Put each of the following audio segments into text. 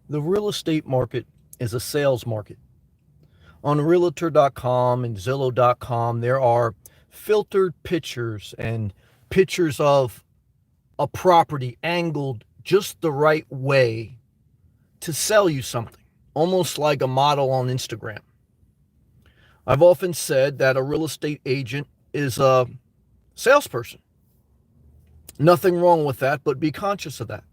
The real estate market is a sales market. On realtor.com and zillow.com, there are filtered pictures and pictures of a property angled just the right way to sell you something, almost like a model on Instagram. I've often said that a real estate agent is a salesperson. Nothing wrong with that, but be conscious of that.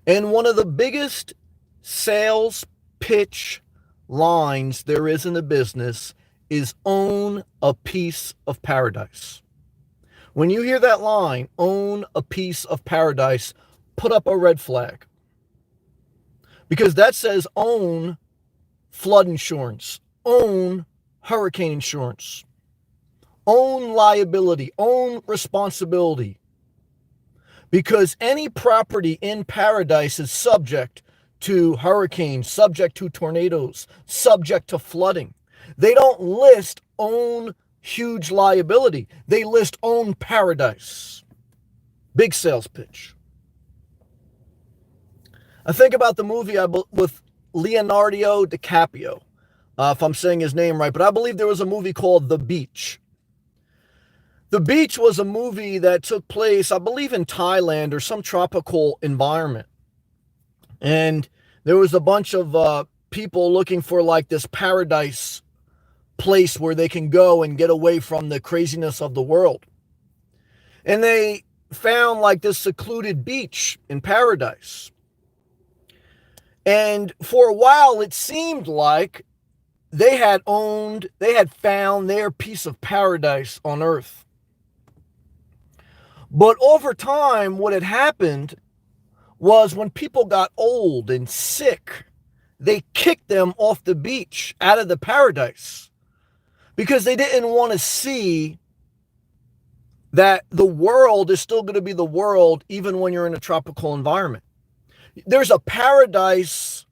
And one of the biggest sales pitch lines there is in the business is own a piece of paradise. When you hear that line, own a piece of paradise, put up a red flag because that says own flood insurance, own hurricane insurance, own liability, own responsibility. Because any property in paradise is subject to hurricanes, subject to tornadoes, subject to flooding. They don't list own huge liability. They list own paradise. Big sales pitch. I think about the movie with Leonardo DiCaprio, if I'm saying his name right, but I believe there was a movie called The Beach. The Beach was a movie that took place, I believe, in Thailand or some tropical environment. And there was a bunch of people looking for like this paradise place where they can go and get away from the craziness of the world. And they found like this secluded beach in paradise. And for a while, it seemed like they had found their piece of paradise on earth. But over time, what had happened was when people got old and sick, they kicked them off the beach, out of the paradise, because they didn't want to see that the world is still going to be the world even when you're in a tropical environment. There's a paradise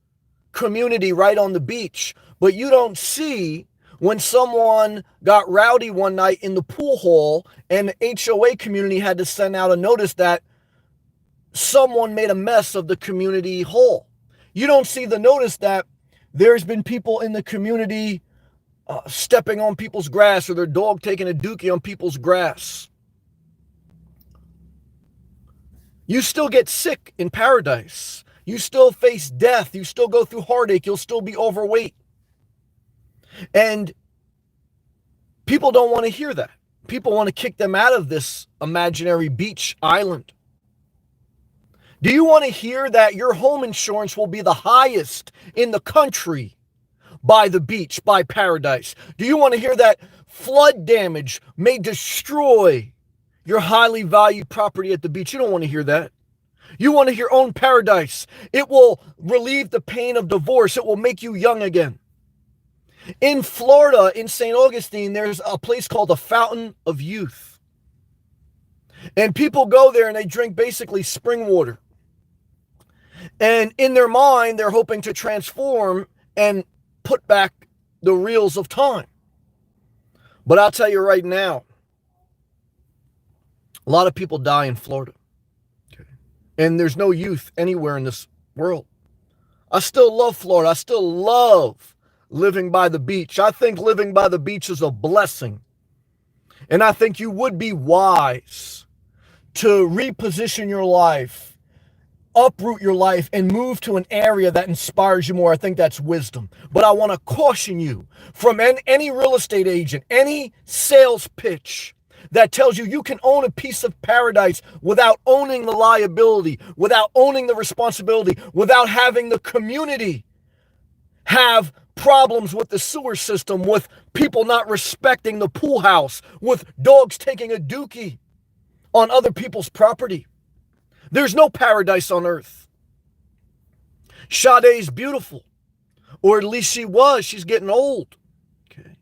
community right on the beach, but you don't see when someone got rowdy one night in the pool hall and the HOA community had to send out a notice that someone made a mess of the community hall. You don't see the notice that there's been people in the community stepping on people's grass or their dog taking a dookie on people's grass. You still get sick in paradise. You still face death. You still go through heartache. You'll still be overweight. And people don't want to hear that. People want to kick them out of this imaginary beach island. Do you want to hear that your home insurance will be the highest in the country by the beach, by paradise? Do you want to hear that flood damage may destroy your highly valued property at the beach? You don't want to hear that. You want to hear own paradise. It will relieve the pain of divorce. It will make you young again. In Florida, in St. Augustine, there's a place called the Fountain of Youth. And people go there and they drink basically spring water. And in their mind, they're hoping to transform and put back the reels of time. But I'll tell you right now, a lot of people die in Florida. Okay. And there's no youth anywhere in this world. I still love Florida. I still love living by the beach. I think living by the beach is a blessing. And I think you would be wise to reposition your life, uproot your life, and move to an area that inspires you more. I think that's wisdom. But I want to caution you from any real estate agent, any sales pitch that tells you you can own a piece of paradise without owning the liability, without owning the responsibility, without having the community have problems with the sewer system, with people not respecting the pool house, with dogs taking a dookie on other people's property. There's no paradise on earth. Sade's beautiful, or at least she was. She's getting old. Okay.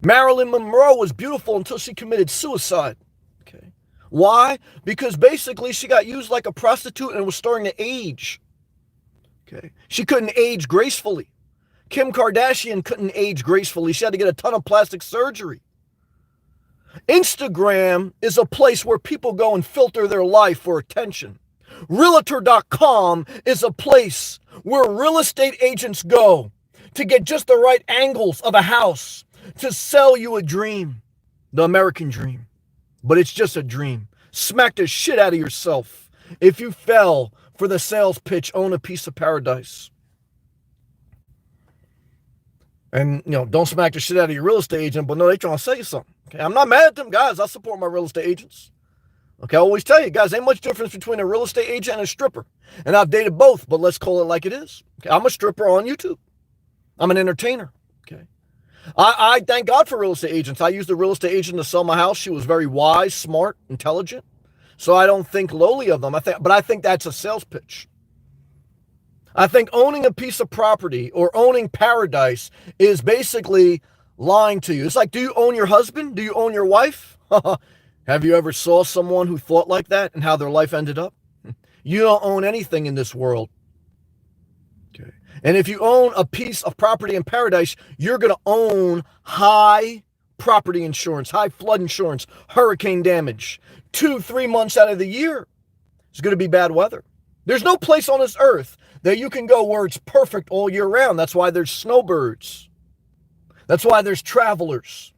Marilyn Monroe was beautiful until she committed suicide. Okay. Why? Because basically she got used like a prostitute and was starting to age. Okay. She couldn't age gracefully. Kim Kardashian couldn't age gracefully. She had to get a ton of plastic surgery. Instagram is a place where people go and filter their life for attention, Realtor.com is a place where real estate agents go to get just the right angles of a house to sell you a dream, the American dream. But it's just a dream. Smack the shit out of yourself if you fell for the sales pitch, own a piece of paradise. And, don't smack the shit out of your real estate agent, but no, they trying to sell you something. Okay, I'm not mad at them, guys. I support my real estate agents. Okay, I always tell you, guys, ain't much difference between a real estate agent and a stripper. And I've dated both, but let's call it like it is. Okay, I'm a stripper on YouTube. I'm an entertainer. Okay, I thank God for real estate agents. I used a real estate agent to sell my house. She was very wise, smart, intelligent. So I don't think lowly of them. But I think that's a sales pitch. I think owning a piece of property or owning paradise is basically lying to you. It's like, do you own your husband? Do you own your wife? Have you ever saw someone who thought like that and how their life ended up? You don't own anything in this world. Okay. And if you own a piece of property in paradise, you're going to own high property insurance, high flood insurance, hurricane damage. 2-3 months out of the year, it's going to be bad weather. There's no place on this earth that you can go where it's perfect all year round. That's why there's snowbirds. That's why there's travelers.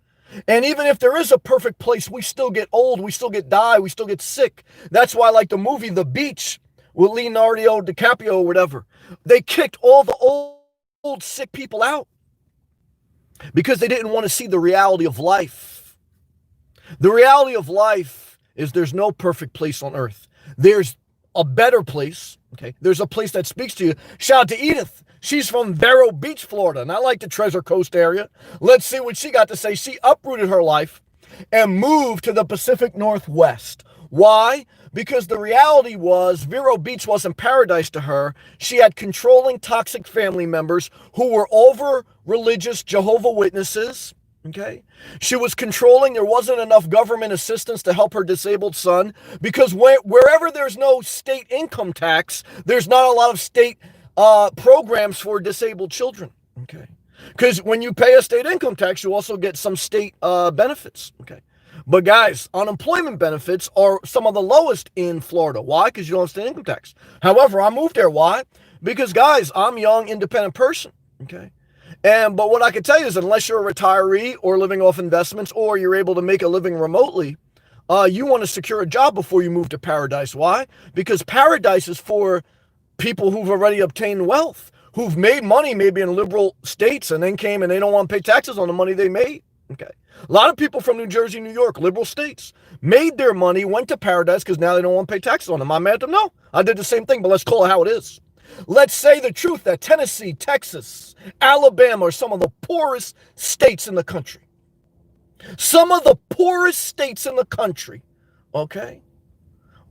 And even if there is a perfect place, we still get old, we still die, we still get sick. That's why, like the movie The Beach with Leonardo DiCaprio or whatever, they kicked all the old sick people out because they didn't want to see the reality of life. The reality of life is there's no perfect place on earth. There's a better place. Okay, there's a place that speaks to you. Shout out to Edith. She's from Vero Beach, Florida, and I like the Treasure Coast area. Let's see what she got to say. She uprooted her life and moved to the Pacific Northwest. Why? Because the reality was Vero Beach wasn't paradise to her. She had controlling, toxic family members who were over religious Jehovah's Witnesses. Okay, she was controlling. There wasn't enough government assistance to help her disabled son because wherever there's no state income tax, there's not a lot of state programs for disabled children. Okay, because when you pay a state income tax, you also get some state benefits. Okay, but guys, unemployment benefits are some of the lowest in Florida. Why? Because you don't have state income tax. However, I moved there. Why? Because guys, I'm a young, independent person. Okay. But what I can tell you is unless you're a retiree or living off investments or you're able to make a living remotely, you want to secure a job before you move to paradise. Why? Because paradise is for people who've already obtained wealth, who've made money maybe in liberal states and then came and they don't want to pay taxes on the money they made. Okay. A lot of people from New Jersey, New York, liberal states, made their money, went to paradise because now they don't want to pay taxes on them. I'm mad at them? No. I did the same thing, but let's call it how it is. Let's say the truth that Tennessee, Texas, Alabama are some of the poorest states in the country. Some of the poorest states in the country, okay,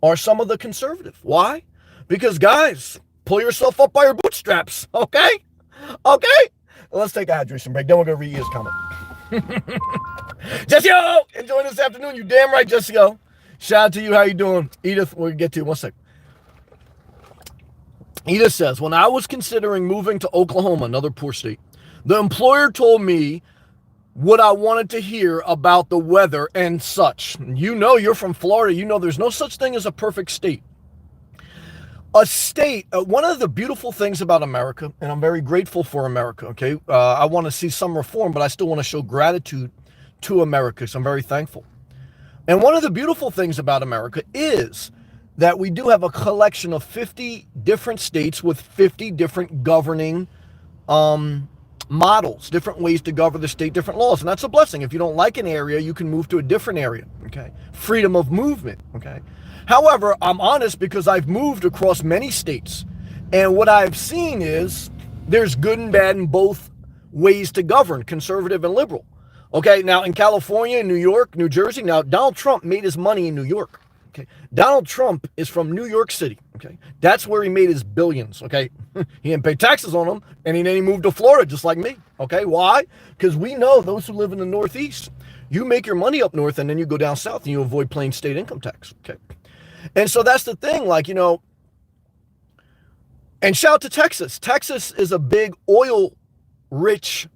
are some of the conservative. Why? Because, guys, pull yourself up by your bootstraps, okay? Okay? Let's take a hydration break. Then we're going to read his comment. Jesse-O! Enjoy this afternoon. You damn right, Jesse-O. Shout out to you. How you doing? Edith, we'll get to you. 1 second. Edith says, when I was considering moving to Oklahoma, another poor state, the employer told me what I wanted to hear about the weather and such. You know, you're from Florida. You know there's no such thing as a perfect state. A state, one of the beautiful things about America, and I'm very grateful for America, okay? I want to see some reform, but I still want to show gratitude to America, so I'm very thankful. And one of the beautiful things about America is that we do have a collection of 50 different states with 50 different governing models, different ways to govern the state, different laws. And that's a blessing. If you don't like an area, you can move to a different area, okay? Freedom of movement, okay? However, I'm honest because I've moved across many states. And what I've seen is there's good and bad in both ways to govern, conservative and liberal. Okay, now in California, New York, New Jersey, now Donald Trump made his money in New York. Okay, Donald Trump is from New York City. Okay, that's where he made his billions. Okay, he didn't pay taxes on them, and then he moved to Florida just like me. Okay, why? Because we know those who live in the Northeast, you make your money up north, and then you go down south, and you avoid paying state income tax. Okay, and so that's the thing. Like, you know, and shout out to Texas. Texas is a big oil-rich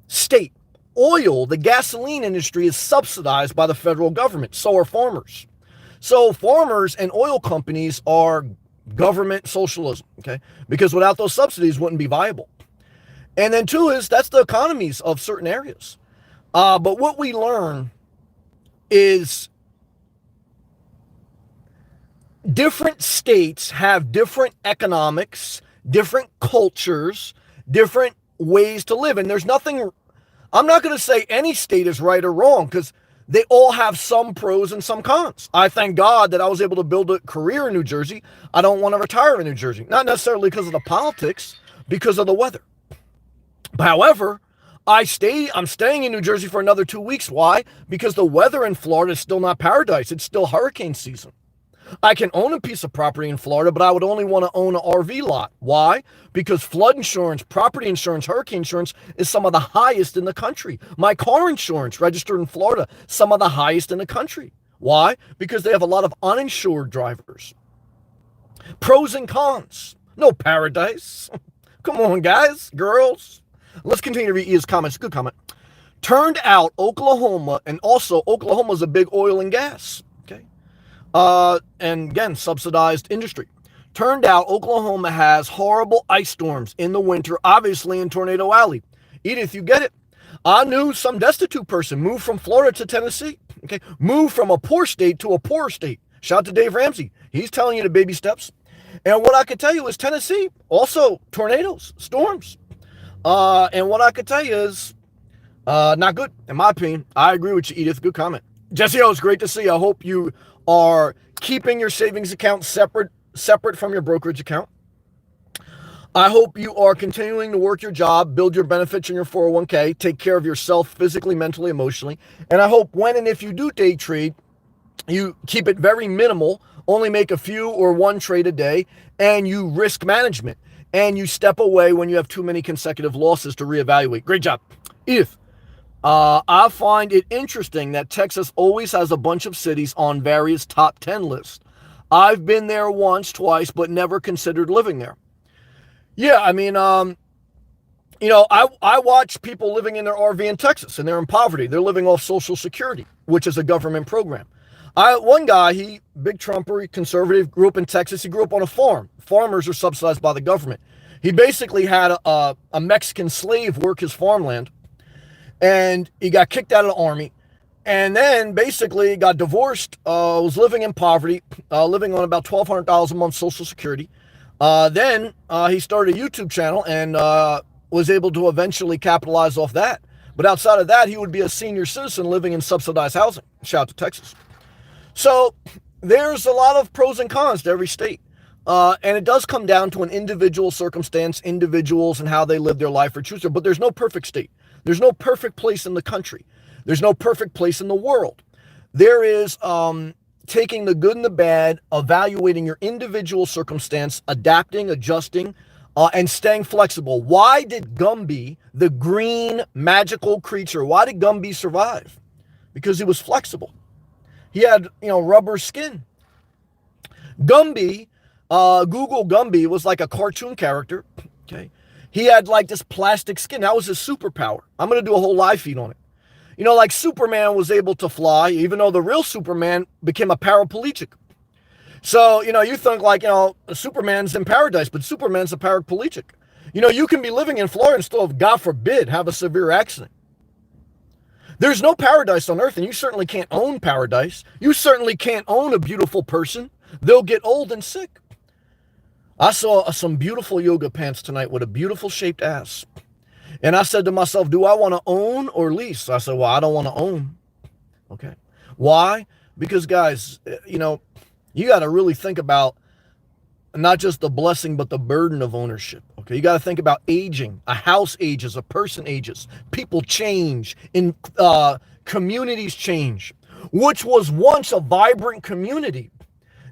state. Oil, the gasoline industry, is subsidized by the federal government. So are farmers. So farmers and oil companies are government socialism, okay? Because without those subsidies, wouldn't be viable. And then two is that's the economies of certain areas. But what we learn is different states have different economics, different cultures, different ways to live. And there's nothing, I'm not going to say any state is right or wrong because they all have some pros and some cons. I thank God that I was able to build a career in New Jersey. I don't want to retire in New Jersey, not necessarily because of the politics, because of the weather. However, I'm staying in New Jersey for another 2 weeks. Why? Because the weather in Florida is still not paradise. It's still hurricane season. I can own a piece of property in Florida, but I would only want to own an RV lot. Why? Because flood insurance, property insurance, hurricane insurance is some of the highest in the country. My car insurance registered in Florida, some of the highest in the country. Why? Because they have a lot of uninsured drivers. Pros and cons. No paradise. Come on, guys, girls. Let's continue to read his comments. Good comment. Turned out Oklahoma, and also Oklahoma is a big oil and gas. Okay. And again, subsidized industry. Turned out Oklahoma has horrible ice storms in the winter, obviously in Tornado Alley. Edith, you get it. I knew some destitute person moved from Florida to Tennessee. Okay, moved from a poor state to a poorer state. Shout out to Dave Ramsey. He's telling you the baby steps. And what I could tell you is Tennessee, also tornadoes, storms. And what I could tell you is not good, in my opinion. I agree with you, Edith. Good comment. Jesse, it's great to see you. I hope you are keeping your savings account separate from your brokerage account. I hope you are continuing to work your job, build your benefits in your 401k, take care of yourself physically, mentally, emotionally. And I hope when and if you do day trade, you keep it very minimal, only make a few or one trade a day, and you risk management. And you step away when you have too many consecutive losses to reevaluate. Great job. Edith, I find it interesting that Texas always has a bunch of cities on various top 10 lists. I've been there once, twice, but never considered living there. Yeah, I mean, I watch people living in their RV in Texas, and they're in poverty. They're living off Social Security, which is a government program. One guy, big Trumper, conservative, grew up in Texas. He grew up on a farm. Farmers are subsidized by the government. He basically had a Mexican slave work his farmland, and he got kicked out of the army, and then basically got divorced, was living in poverty, living on about $1,200 a month Social Security. Then he started a YouTube channel and was able to eventually capitalize off that. But outside of that, he would be a senior citizen living in subsidized housing. Shout out to Texas. So there's a lot of pros and cons to every state. And it does come down to an individual circumstance, individuals and how they live their life or choose their, but there's no perfect state. There's no perfect place in the country. There's no perfect place in the world. There is taking the good and the bad, evaluating your individual circumstance, adapting, adjusting, and staying flexible. Why did Gumby, the green magical creature, why did Gumby survive? Because he was flexible. He had, rubber skin. Gumby, Google Gumby was like a cartoon character. Okay. He had like this plastic skin. That was his superpower. I'm going to do a whole live feed on it. Like Superman was able to fly, even though the real Superman became a paraplegic. So, you think like, Superman's in paradise, but Superman's a paraplegic. You can be living in Florida and still, God forbid, have a severe accident. There's no paradise on earth, and you certainly can't own paradise. You certainly can't own a beautiful person. They'll get old and sick. I saw some beautiful yoga pants tonight with a beautiful shaped ass. And I said to myself, do I want to own or lease? I said, well, I don't want to own. Okay. Why? Because, guys, you got to really think about not just the blessing, but the burden of ownership. Okay. You got to think about aging. A house ages, a person ages. People change. Communities change. Which was once a vibrant community,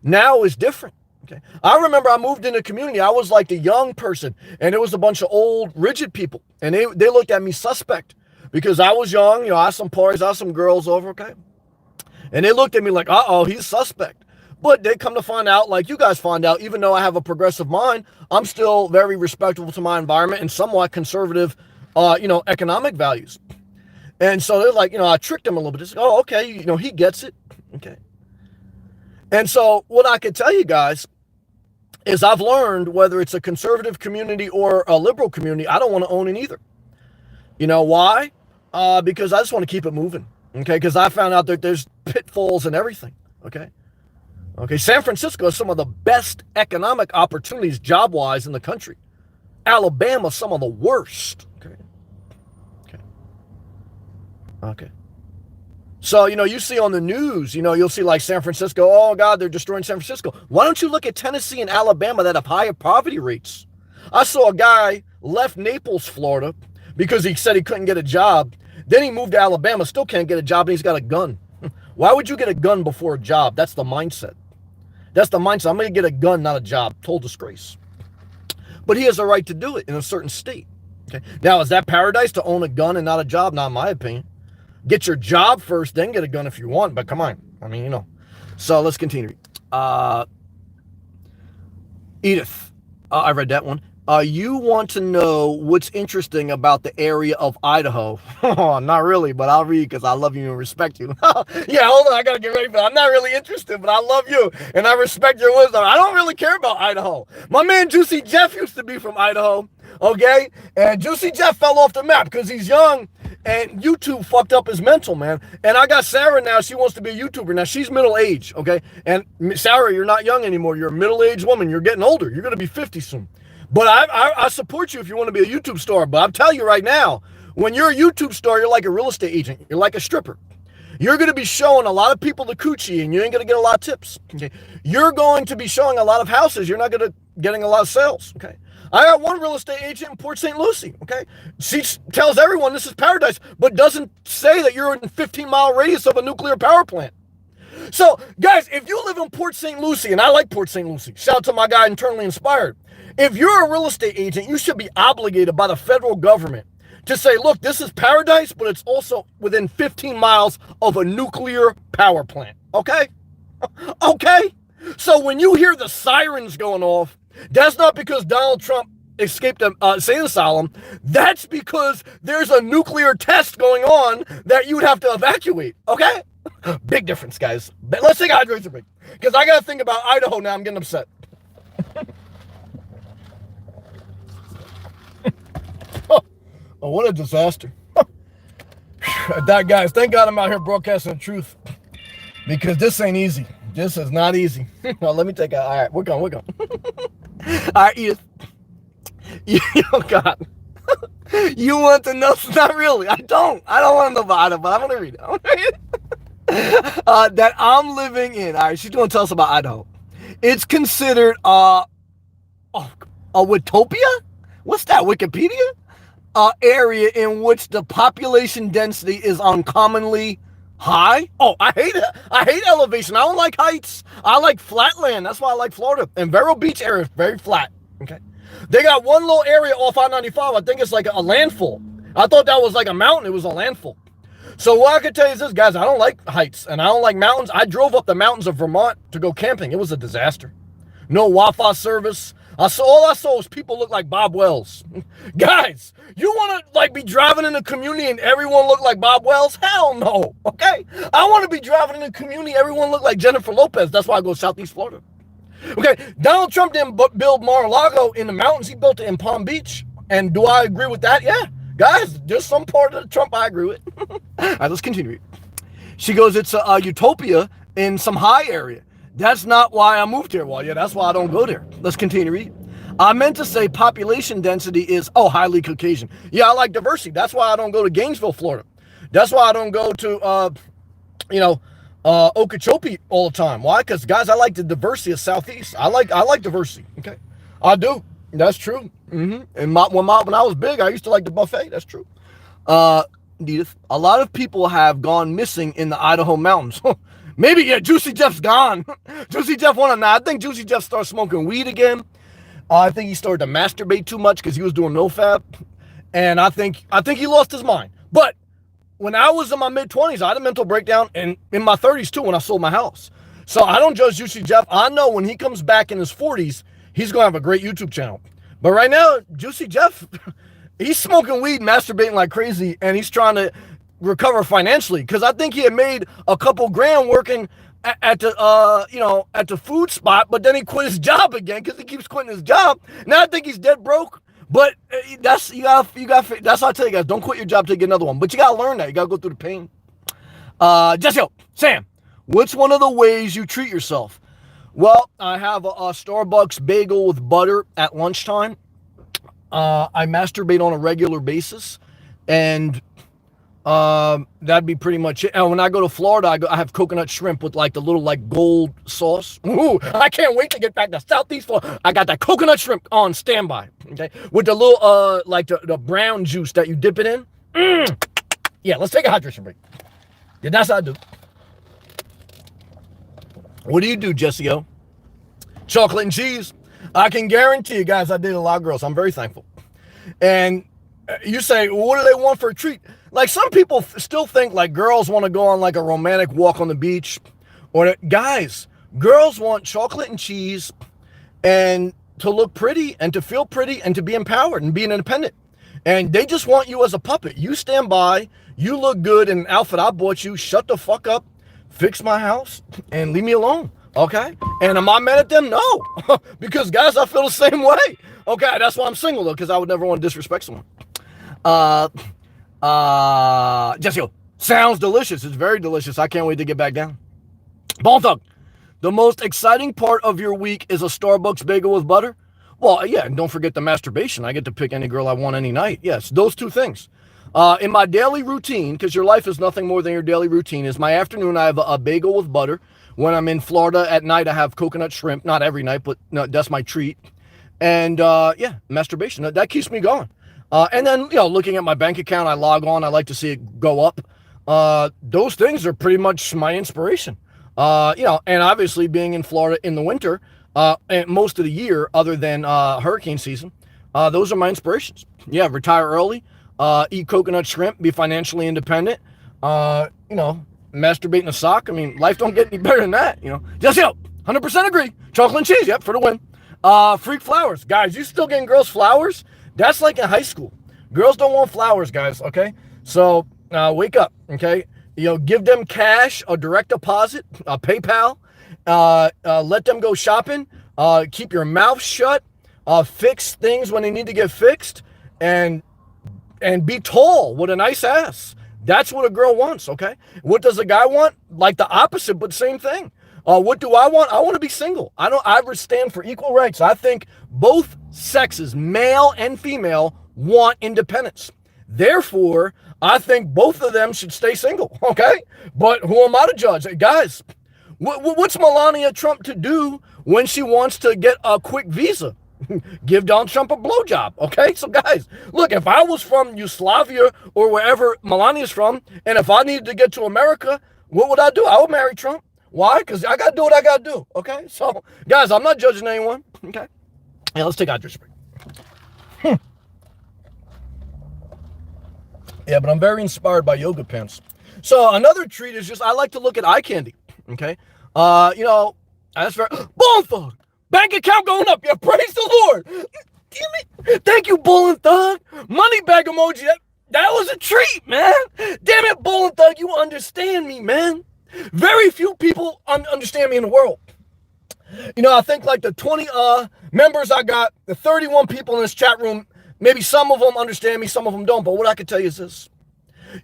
now is different. Okay. I remember I moved in a community. I was like the young person, and it was a bunch of old, rigid people. And they looked at me suspect because I was young. I had some parties, I had some girls over. Okay. And they looked at me like, uh-oh, he's suspect. But they come to find out, like you guys find out, even though I have a progressive mind, I'm still very respectful to my environment and somewhat conservative, economic values. And so they're like, I tricked him a little bit. Just, oh, okay. He gets it. Okay. And so what I could tell you guys is I've learned, whether it's a conservative community or a liberal community, I don't want to own in either. You know why? Because I just want to keep it moving. Okay, because I found out that there's pitfalls and everything. Okay, San Francisco has some of the best economic opportunities job-wise in the country. Alabama, some of the worst. Okay. So, you see on the news, you'll see like San Francisco, oh God, they're destroying San Francisco. Why don't you look at Tennessee and Alabama that have higher poverty rates? I saw a guy left Naples, Florida, because he said he couldn't get a job. Then he moved to Alabama, still can't get a job, and he's got a gun. Why would you get a gun before a job? That's the mindset. I'm going to get a gun, not a job. Total disgrace. But he has a right to do it in a certain state. Okay. Now, is that paradise to own a gun and not a job? Not in my opinion. Get your job first, then get a gun if you want. But come on. I mean, So let's continue. Edith. I read that one. You want to know what's interesting about the area of Idaho. Not really, but I'll read because I love you and respect you. Yeah, hold on. I got to get ready for that. I'm not really interested, but I love you and I respect your wisdom. I don't really care about Idaho. My man Juicy Jeff used to be from Idaho, okay? And Juicy Jeff fell off the map because he's young and YouTube fucked up his mental, man. And I got Sarah now. She wants to be a YouTuber. Now, she's middle-aged, okay? And Sarah, you're not young anymore. You're a middle-aged woman. You're getting older. You're going to be 50 soon. But I support you if you want to be a YouTube star. But I'm telling you right now, when you're a YouTube star, you're like a real estate agent. You're like a stripper. You're going to be showing a lot of people the coochie, and you ain't going to get a lot of tips. Okay, you're going to be showing a lot of houses. You're not going to getting a lot of sales. Okay, I got one real estate agent in Port St. Lucie. Okay, she tells everyone this is paradise, but doesn't say that you're in a 15-mile radius of a nuclear power plant. So, guys, if you live in Port St. Lucie, and I like Port St. Lucie, shout out to my guy Internally Inspired. If you're a real estate agent, you should be obligated by the federal government to say, look, this is paradise, but it's also within 15 miles of a nuclear power plant. Okay? Okay? So when you hear the sirens going off, that's not because Donald Trump escaped a insane asylum. That's because there's a nuclear test going on that you would have to evacuate. Okay? Big difference, guys. Let's take a hydration break. Because I got to think about Idaho now. I'm getting upset. Oh, what a disaster. That, guys, thank God I'm out here broadcasting the truth. Because this ain't easy. This is not easy. Well, let me take out. All right, we're going. All right, Edith. Oh, God. You want to know? Not really. I don't want to know about it, but I'm going to read it. That I'm living in. All right, she's going to tell us about Idaho. It's considered a utopia? What's that, Wikipedia? Area in which the population density is uncommonly high. Oh, I hate it. I hate elevation. I don't like heights. I like flat land. That's why I like Florida. And Vero Beach area is very flat. Okay. They got one little area off I-95. I think it's like a landfall. I thought that was like a mountain. It was a landfall. So what I can tell you is this, guys, I don't like heights and I don't like mountains. I drove up the mountains of Vermont to go camping. It was a disaster. No Wi-Fi service. All I saw was people look like Bob Wells. Guys, you want to be driving in a community and everyone look like Bob Wells? Hell no. Okay. I want to be driving in a community, everyone look like Jennifer Lopez. That's why I go Southeast Florida. Okay. Donald Trump didn't build Mar-a-Lago in the mountains. He built it in Palm Beach. And do I agree with that? Yeah. Guys, there's some part of Trump I agree with. All right, let's continue. She goes, it's a utopia in some high area. That's not why I moved here. Well, yeah, that's why I don't go there. Let's continue reading. I meant to say population density is, highly Caucasian. Yeah, I like diversity. That's why I don't go to Gainesville, Florida. That's why I don't go to, Okeechobee all the time. Why? Because, guys, I like the diversity of Southeast. I like diversity. Okay. I do. That's true. Mm-hmm. And when I was big, I used to like the buffet. That's true. Edith, a lot of people have gone missing in the Idaho mountains. Maybe, yeah, Juicy Jeff's gone. Juicy Jeff I think Juicy Jeff started smoking weed again. I think he started to masturbate too much because he was doing NoFap. And I think he lost his mind. But when I was in my mid-20s, I had a mental breakdown, and in my 30s too when I sold my house. So I don't judge Juicy Jeff. I know when he comes back in his 40s, he's going to have a great YouTube channel. But right now, Juicy Jeff, he's smoking weed, masturbating like crazy, and he's trying to recover financially because I think he had made a couple grand working at the at the food spot, but then he quit his job again because he keeps quitting his job. Now I think he's dead broke. But that's what I tell you guys. Don't quit your job till you get another one. But you gotta learn that. You gotta go through the pain. Jesse, Sam, what's one of the ways you treat yourself? Well, I have a Starbucks bagel with butter at lunchtime. I masturbate on a regular basis, and that'd be pretty much it. And when I go to Florida, I have coconut shrimp with like the little like gold sauce. Ooh, I can't wait to get back to Southeast Florida. I got that coconut shrimp on standby. Okay, with the little like the brown juice that you dip it in. Yeah, let's take a hydration break. Yeah, that's what I do. What do you do, Jesse O? Chocolate and cheese. I can guarantee you guys, I date a lot of girls. I'm very thankful. And you say, well, what do they want for a treat? Like some people still think like girls want to go on like a romantic walk on the beach. Or guys, girls want chocolate and cheese and to look pretty and to feel pretty and to be empowered and be independent. And they just want you as a puppet. You stand by, you look good in an outfit I bought you, shut the fuck up, fix my house, and leave me alone. Okay? And am I mad at them? No. Because guys, I feel the same way. Okay, that's why I'm single though, because I would never want to disrespect someone. Jesse, sounds delicious. It's very delicious. I can't wait to get back down. Bone Thug, the most exciting part of your week is a Starbucks bagel with butter? Well, yeah, and don't forget the masturbation. I get to pick any girl I want any night. Yes, those two things. In my daily routine, because your life is nothing more than your daily routine, is my afternoon I have a bagel with butter. When I'm in Florida at night, I have coconut shrimp. Not every night, but no, that's my treat. And yeah, masturbation. That keeps me going. And then, looking at my bank account, I log on. I like to see it go up. Those things are pretty much my inspiration. And obviously being in Florida in the winter, and most of the year, other than hurricane season, those are my inspirations. Yeah, retire early, eat coconut shrimp, be financially independent, masturbate in a sock. I mean, life don't get any better than that, Just, 100% agree. Chocolate and cheese, yep, for the win. Freak flowers. Guys, you still getting girls flowers? That's like in high school. Girls don't want flowers, guys, okay? So, wake up, okay? Give them cash, a direct deposit, a PayPal. Let them go shopping. Keep your mouth shut. Fix things when they need to get fixed. And be tall with a nice ass. That's what a girl wants, okay? What does a guy want? Like the opposite, but same thing. What do I want? I want to be single. I stand for equal rights. I think both sexes, male and female, want independence. Therefore, I think both of them should stay single, okay? But who am I to judge? Hey, guys, what's Melania Trump to do when she wants to get a quick visa? Give Donald Trump a blowjob, okay? So guys, look, if I was from Yugoslavia or wherever Melania's from, and if I needed to get to America, what would I do? I would marry Trump. Why? Because I got to do what I got to do, okay? So, guys, I'm not judging anyone, okay? Yeah, let's take out your spring. Yeah, but I'm very inspired by yoga pants. So another treat is just I like to look at eye candy, okay? That's very... Bone Thug! Bank account going up. Yeah, praise the Lord. Damn it. Thank you, Bull and Thug. Money bag emoji. That was a treat, man. Damn it, Bull and Thug. You understand me, man. Very few people understand me in the world. I think like the 20 members I got, the 31 people in this chat room, maybe some of them understand me, some of them don't. But what I can tell you is this.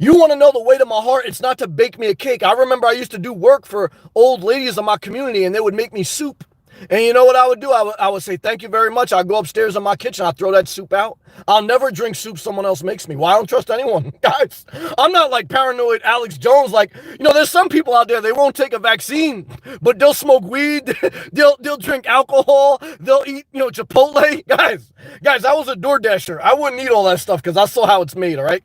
You want to know the weight of my heart? It's not to bake me a cake. I remember I used to do work for old ladies in my community, and they would make me soup. And you know what I would do? I would say, thank you very much. I'd go upstairs in my kitchen. I'd throw that soup out. I'll never drink soup someone else makes me. Well, I don't trust anyone, guys. I'm not like paranoid Alex Jones. Like, there's some people out there, they won't take a vaccine, but they'll smoke weed. They'll drink alcohol. They'll eat, Chipotle. Guys, I was a Door Dasher. I wouldn't eat all that stuff because I saw how it's made, all right?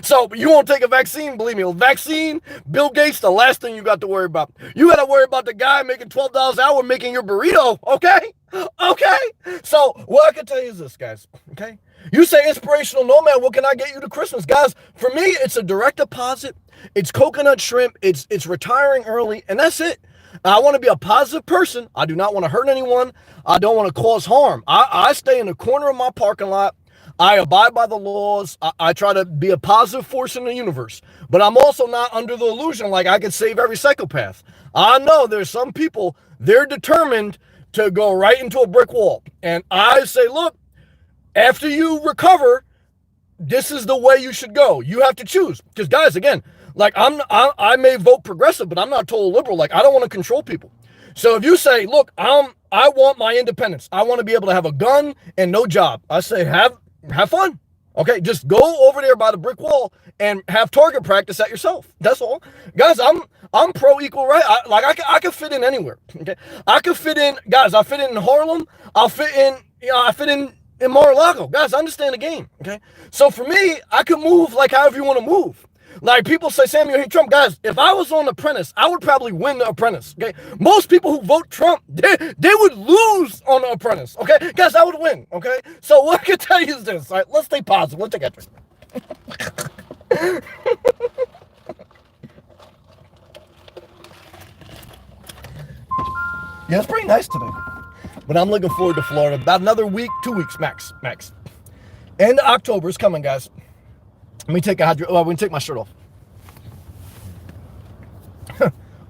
So you won't take a vaccine, believe me. A vaccine, Bill Gates, the last thing you got to worry about. You got to worry about the guy making $12 an hour making your burrito, okay? Okay? So what I can tell you is this, guys, okay? You say inspirational nomad, what can I get you to Christmas? Guys, for me, it's a direct deposit. It's coconut shrimp. It's retiring early, and that's it. I want to be a positive person. I do not want to hurt anyone. I don't want to cause harm. I stay in the corner of my parking lot. I abide by the laws. I try to be a positive force in the universe. But I'm also not under the illusion like I can save every psychopath. I know there's some people, they're determined to go right into a brick wall. And I say, look, after you recover, this is the way you should go. You have to choose. Because guys, again, like I may vote progressive, but I'm not total liberal. Like I don't want to control people. So if you say, look, I want my independence. I want to be able to have a gun and no job. I say, have fun. Okay, just go over there by the brick wall and have target practice at yourself. That's all, guys. I'm pro equal right. I can fit in anywhere. Okay, I can fit in, guys. I fit in Harlem. I'll fit in. I fit in Mar-a-Lago. Guys, I understand the game. Okay, so for me, I can move like however you want to move. Like people say, Sam, you hate Trump. Guys, if I was on Apprentice, I would probably win the Apprentice. Okay, most people who vote Trump, they would lose on the Apprentice. Okay, guys, I would win. Okay, so what I can tell you is this. All right, let's stay positive. Let's take action. Yeah, it's pretty nice today. But I'm looking forward to Florida. About another week, 2 weeks max. End of October is coming, guys. Let me take my shirt off.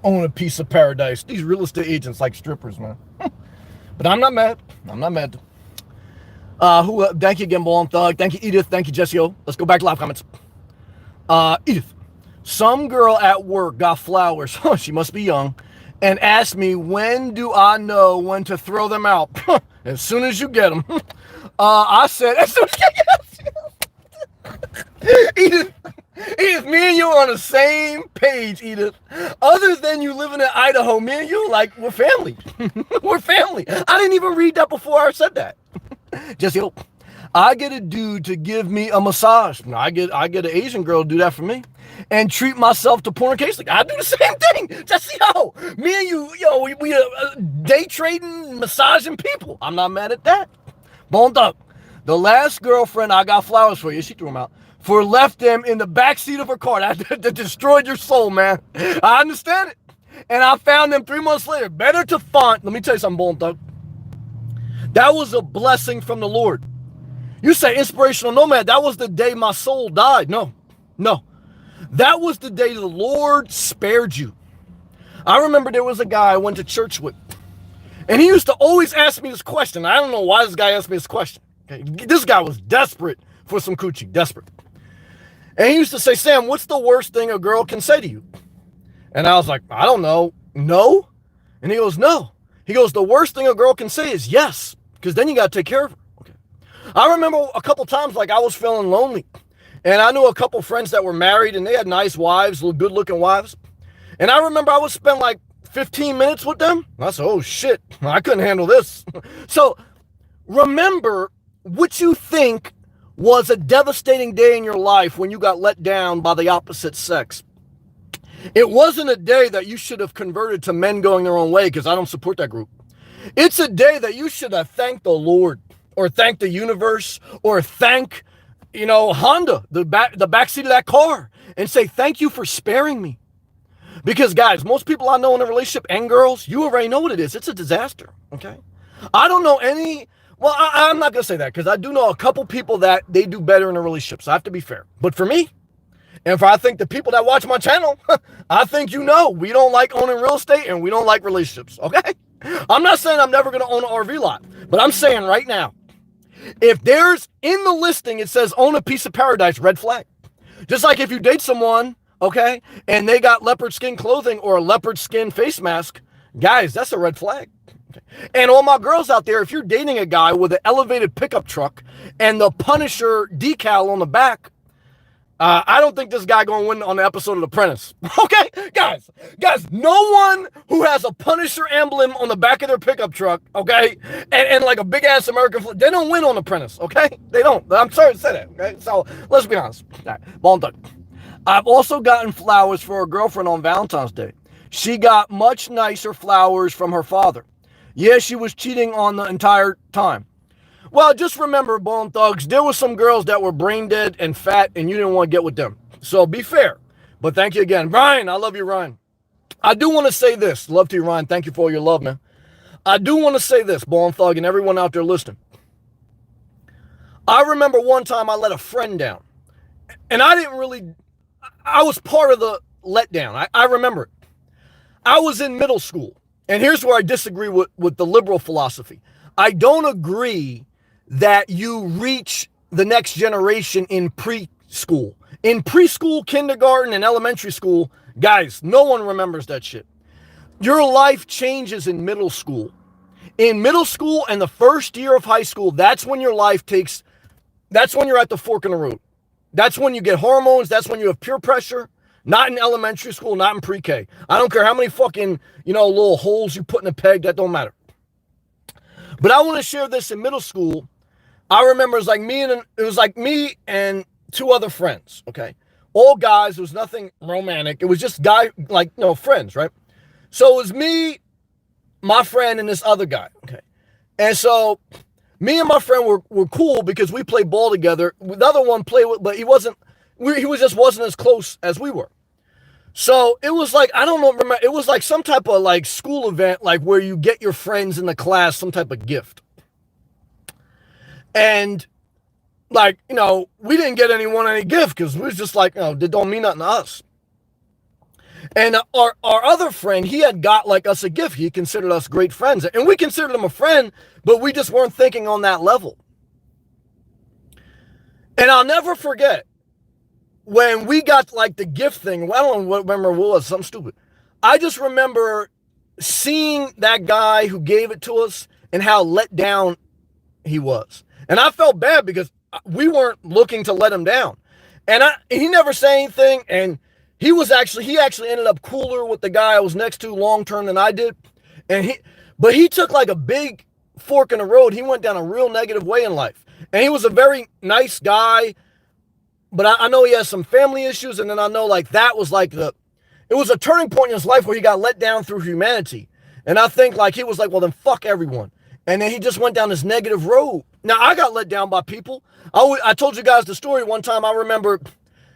Own a piece of paradise. These real estate agents like strippers, man. But I'm not mad. Thank you again, Ball Thug. Thank you, Edith. Thank you, Jesse O. Let's go back to live comments. Edith. Some girl at work got flowers. She must be young. And asked me, when do I know when to throw them out? As soon as you get them. I said, as soon as you get them. Edith, me and you are on the same page, Edith. Other than you living in Idaho, me and you, like, we're family. We're family. I didn't even read that before I said that. Just, I get a dude to give me a massage. I get an Asian girl to do that for me. And treat myself to porn occasionally. I do the same thing. Just, me and you, we day trading, massaging people. I'm not mad at that. Boned up. The last girlfriend I got flowers for, she threw them out, for left them in the backseat of her car. That destroyed your soul, man. I understand it. And I found them 3 months later. Better to font. Let me tell you something, Boned Up. That was a blessing from the Lord. You say inspirational nomad. That was the day my soul died. No. That was the day the Lord spared you. I remember there was a guy I went to church with. And he used to always ask me this question. I don't know why this guy asked me this question. Okay? This guy was desperate for some coochie. Desperate. And he used to say, Sam, what's the worst thing a girl can say to you? And I was like, I don't know. No? And he goes, no. He goes, the worst thing a girl can say is yes. Because then you got to take care of her. Okay. I remember a couple times like I was feeling lonely. And I knew a couple friends that were married and they had nice wives, good looking wives. And I remember I would spend like 15 minutes with them. I said, oh shit, I couldn't handle this. So remember what you think was a devastating day in your life when you got let down by the opposite sex. It wasn't a day that you should have converted to men going their own way, because I don't support that group. It's a day that you should have thanked the Lord or thanked the universe or thank Honda, the backseat of that car, and say, thank you for sparing me. Because guys, most people I know in a relationship, and girls, you already know what it is. It's a disaster, okay? I don't know any, well, I'm not going to say that, because I do know a couple people that they do better in a relationship, so I have to be fair. But for me, and for I think the people that watch my channel, I think we don't like owning real estate and we don't like relationships, okay? I'm not saying I'm never going to own an RV lot, but I'm saying right now, if there's in the listing, it says own a piece of paradise, red flag. Just like if you date someone, okay, and they got leopard skin clothing or a leopard skin face mask, guys, that's a red flag. Okay. And all my girls out there, if you're dating a guy with an elevated pickup truck and the Punisher decal on the back, I don't think this guy going to win on the episode of The Apprentice. Okay, guys, no one who has a Punisher emblem on the back of their pickup truck, okay, and like a big ass American flag, they don't win on The Apprentice, okay? They don't. I'm sorry to say that, okay? So let's be honest. All right, ball and duck. I've also gotten flowers for a girlfriend on Valentine's Day. She got much nicer flowers from her father. Yeah, she was cheating on the entire time. Well, just remember, Bone Thugs, there were some girls that were brain dead and fat, and you didn't want to get with them. So be fair. But thank you again. Ryan, I love you, Ryan. I do want to say this. Love to you, Ryan. Thank you for all your love, man. I do want to say this, Bone Thug, and everyone out there listening. I remember one time I let a friend down, and I was part of the letdown. I remember it. I was in middle school, and here's where I disagree with the liberal philosophy. I don't agree that you reach the next generation in preschool. In preschool, kindergarten, and elementary school, guys, no one remembers that shit. Your life changes in middle school. In middle school and the first year of high school, that's when your life takes, that's when you're at the fork in the road. That's when you get hormones. That's when you have peer pressure. Not in elementary school, not in pre-K. I don't care how many fucking, little holes you put in a peg, that don't matter. But I want to share this in middle school. I remember it was like me and two other friends, okay? All guys, there was nothing romantic. It was just friends, right? So it was me, my friend, and this other guy, okay? And so me and my friend were cool because we played ball together. The other one played with, but he just wasn't as close as we were. So it was like, I don't know, remember, it was like some type of like school event, like where you get your friends in the class some type of gift. And we didn't get anyone any gift because we was just like, it don't mean nothing to us. And our other friend, he had got like us a gift. He considered us great friends. And we considered him a friend, but we just weren't thinking on that level. And I'll never forget, when we got like the gift thing, I don't remember what it was, something stupid. I just remember seeing that guy who gave it to us and how let down he was. And I felt bad because we weren't looking to let him down. And he never said anything. And he actually ended up cooler with the guy I was next to long term than I did. But he took like a big fork in the road. He went down a real negative way in life. And he was a very nice guy. But I know he has some family issues, and then I know like that was like it was a turning point in his life where he got let down through humanity. And I think like he was like, well, then fuck everyone. And then he just went down this negative road. Now, I got let down by people. I told you guys the story one time. I remember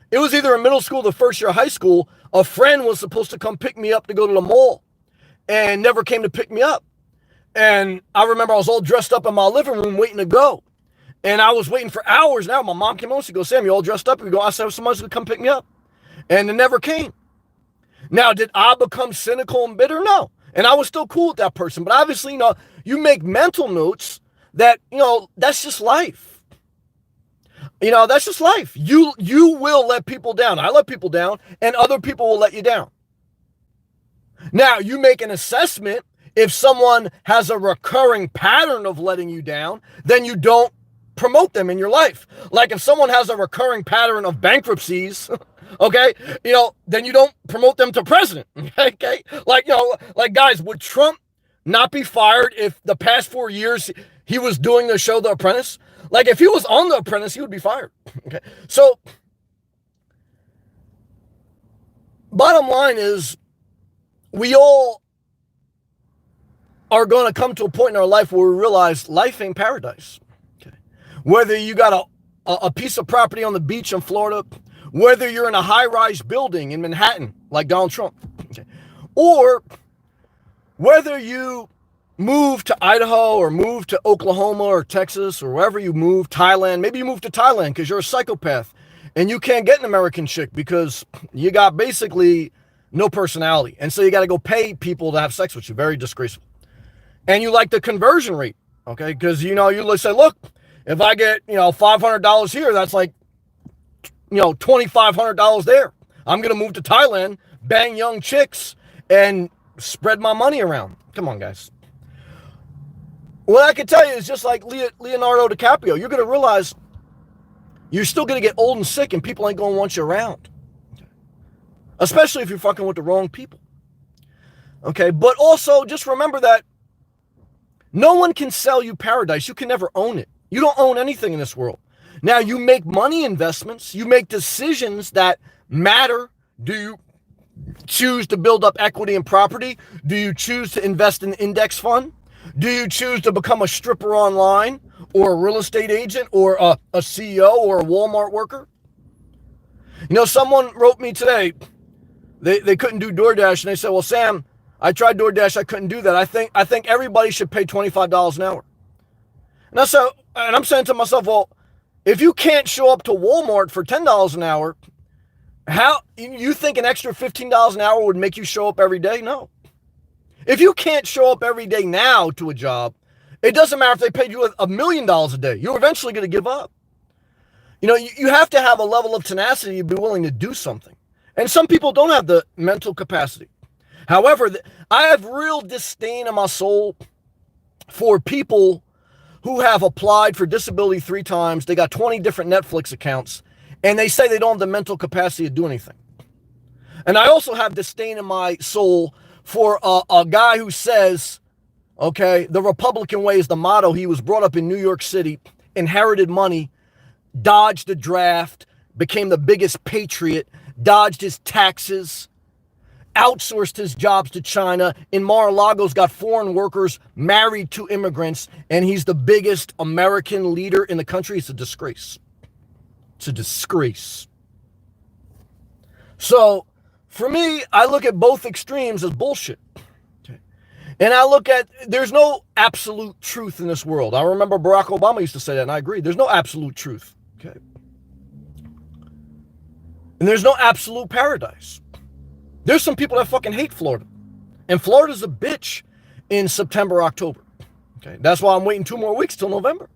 it was either in middle school or the first year of high school. A friend was supposed to come pick me up to go to the mall and never came to pick me up. And I remember I was all dressed up in my living room waiting to go. And I was waiting for hours now. My mom came home. She goes, Sam, you all dressed up? I said, somebody's going to come pick me up. And it never came. Now, did I become cynical and bitter? No. And I was still cool with that person. But obviously, you make mental notes that, that's just life. That's just life. You will let people down. I let people down, and other people will let you down. Now, you make an assessment. If someone has a recurring pattern of letting you down, then you don't promote them in your life. Like if someone has a recurring pattern of bankruptcies, okay, then you don't promote them to president. Okay. Like guys, would Trump not be fired if the past 4 years he was doing the show The Apprentice? Like if he was on The Apprentice, he would be fired. Okay. So bottom line is we all are going to come to a point in our life where we realize life ain't paradise. Whether you got a piece of property on the beach in Florida, whether you're in a high-rise building in Manhattan, like Donald Trump, okay, or whether you move to Idaho or move to Oklahoma or Texas or wherever you move, Thailand, maybe you move to Thailand because you're a psychopath and you can't get an American chick because you got basically no personality. And so you got to go pay people to have sex with you. Very disgraceful. And you like the conversion rate, okay? Because, you say, look, if I get, $500 here, that's like, $2,500 there. I'm going to move to Thailand, bang young chicks, and spread my money around. Come on, guys. What I can tell you is just like Leonardo DiCaprio, you're going to realize you're still going to get old and sick and people ain't going to want you around. Especially if you're fucking with the wrong people. Okay, but also just remember that no one can sell you paradise. You can never own it. You don't own anything in this world. Now, you make money investments. You make decisions that matter. Do you choose to build up equity and property? Do you choose to invest in an index fund? Do you choose to become a stripper online or a real estate agent or a CEO or a Walmart worker? Someone wrote me today. They couldn't do DoorDash, and they said, well, Sam, I tried DoorDash. I couldn't do that. I think everybody should pay $25 an hour. And I'm saying to myself, well, If you can't show up to Walmart for $10 an hour, how you think an extra $15 an hour would make you show up every day? No. If you can't show up every day now to a job, it doesn't matter if they paid you $1 million a day. You're eventually going to give up. You have to have a level of tenacity to be willing to do something. And some people don't have the mental capacity. However, I have real disdain in my soul for people who have applied for disability 3 times. They got 20 different Netflix accounts, and they say they don't have the mental capacity to do anything. And I also have disdain in my soul for a guy who says, okay, the Republican way is the motto. He was brought up in New York City, inherited money, dodged the draft, became the biggest patriot, dodged his taxes, outsourced his jobs to China. In Mar-a-Lago's got foreign workers married to immigrants, and he's the biggest American leader in the country. It's a disgrace. It's a disgrace. So, for me, I look at both extremes as bullshit. Okay. And I look at, there's no absolute truth in this world. I remember Barack Obama used to say that, and I agree. There's no absolute truth. Okay. And there's no absolute paradise. There's some people that fucking hate Florida. And Florida's a bitch in September, October. Okay. That's why I'm waiting 2 more weeks till November.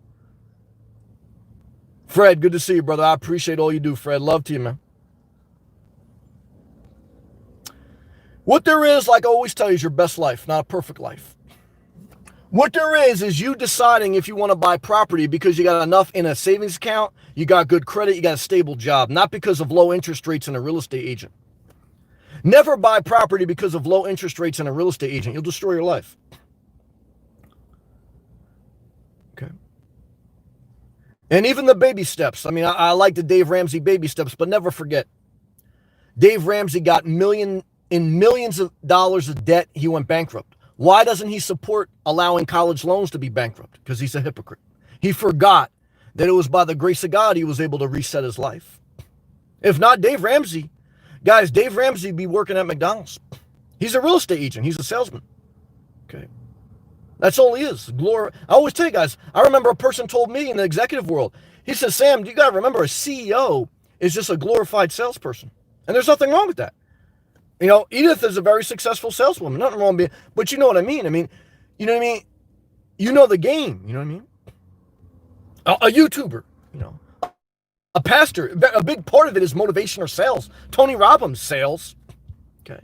Fred, good to see you, brother. I appreciate all you do, Fred. Love to you, man. What there is, like I always tell you, is your best life, not a perfect life. What there is you deciding if you want to buy property because you got enough in a savings account, you got good credit, you got a stable job, not because of low interest rates and a real estate agent. Never buy property because of low interest rates and a real estate agent. You'll destroy your life. Okay. And even the baby steps. I mean, I like the Dave Ramsey baby steps, but never forget. Dave Ramsey got millions of dollars of debt. He went bankrupt. Why doesn't he support allowing college loans to be bankrupt? Because he's a hypocrite. He forgot that it was by the grace of God he was able to reset his life. If not Dave Ramsey, guys, Dave Ramsey be working at McDonald's. He's a real estate agent. He's a salesman. Okay. That's all he is. I always tell you guys, I remember a person told me in the executive world, he says, Sam, you got to remember a CEO is just a glorified salesperson. And there's nothing wrong with that. Edith is a very successful saleswoman. Nothing wrong with it, but you know what I mean. You know what I mean? You know the game. You know what I mean? A YouTuber, a pastor. A big part of it is motivation or sales. Tony Robbins, sales. Okay.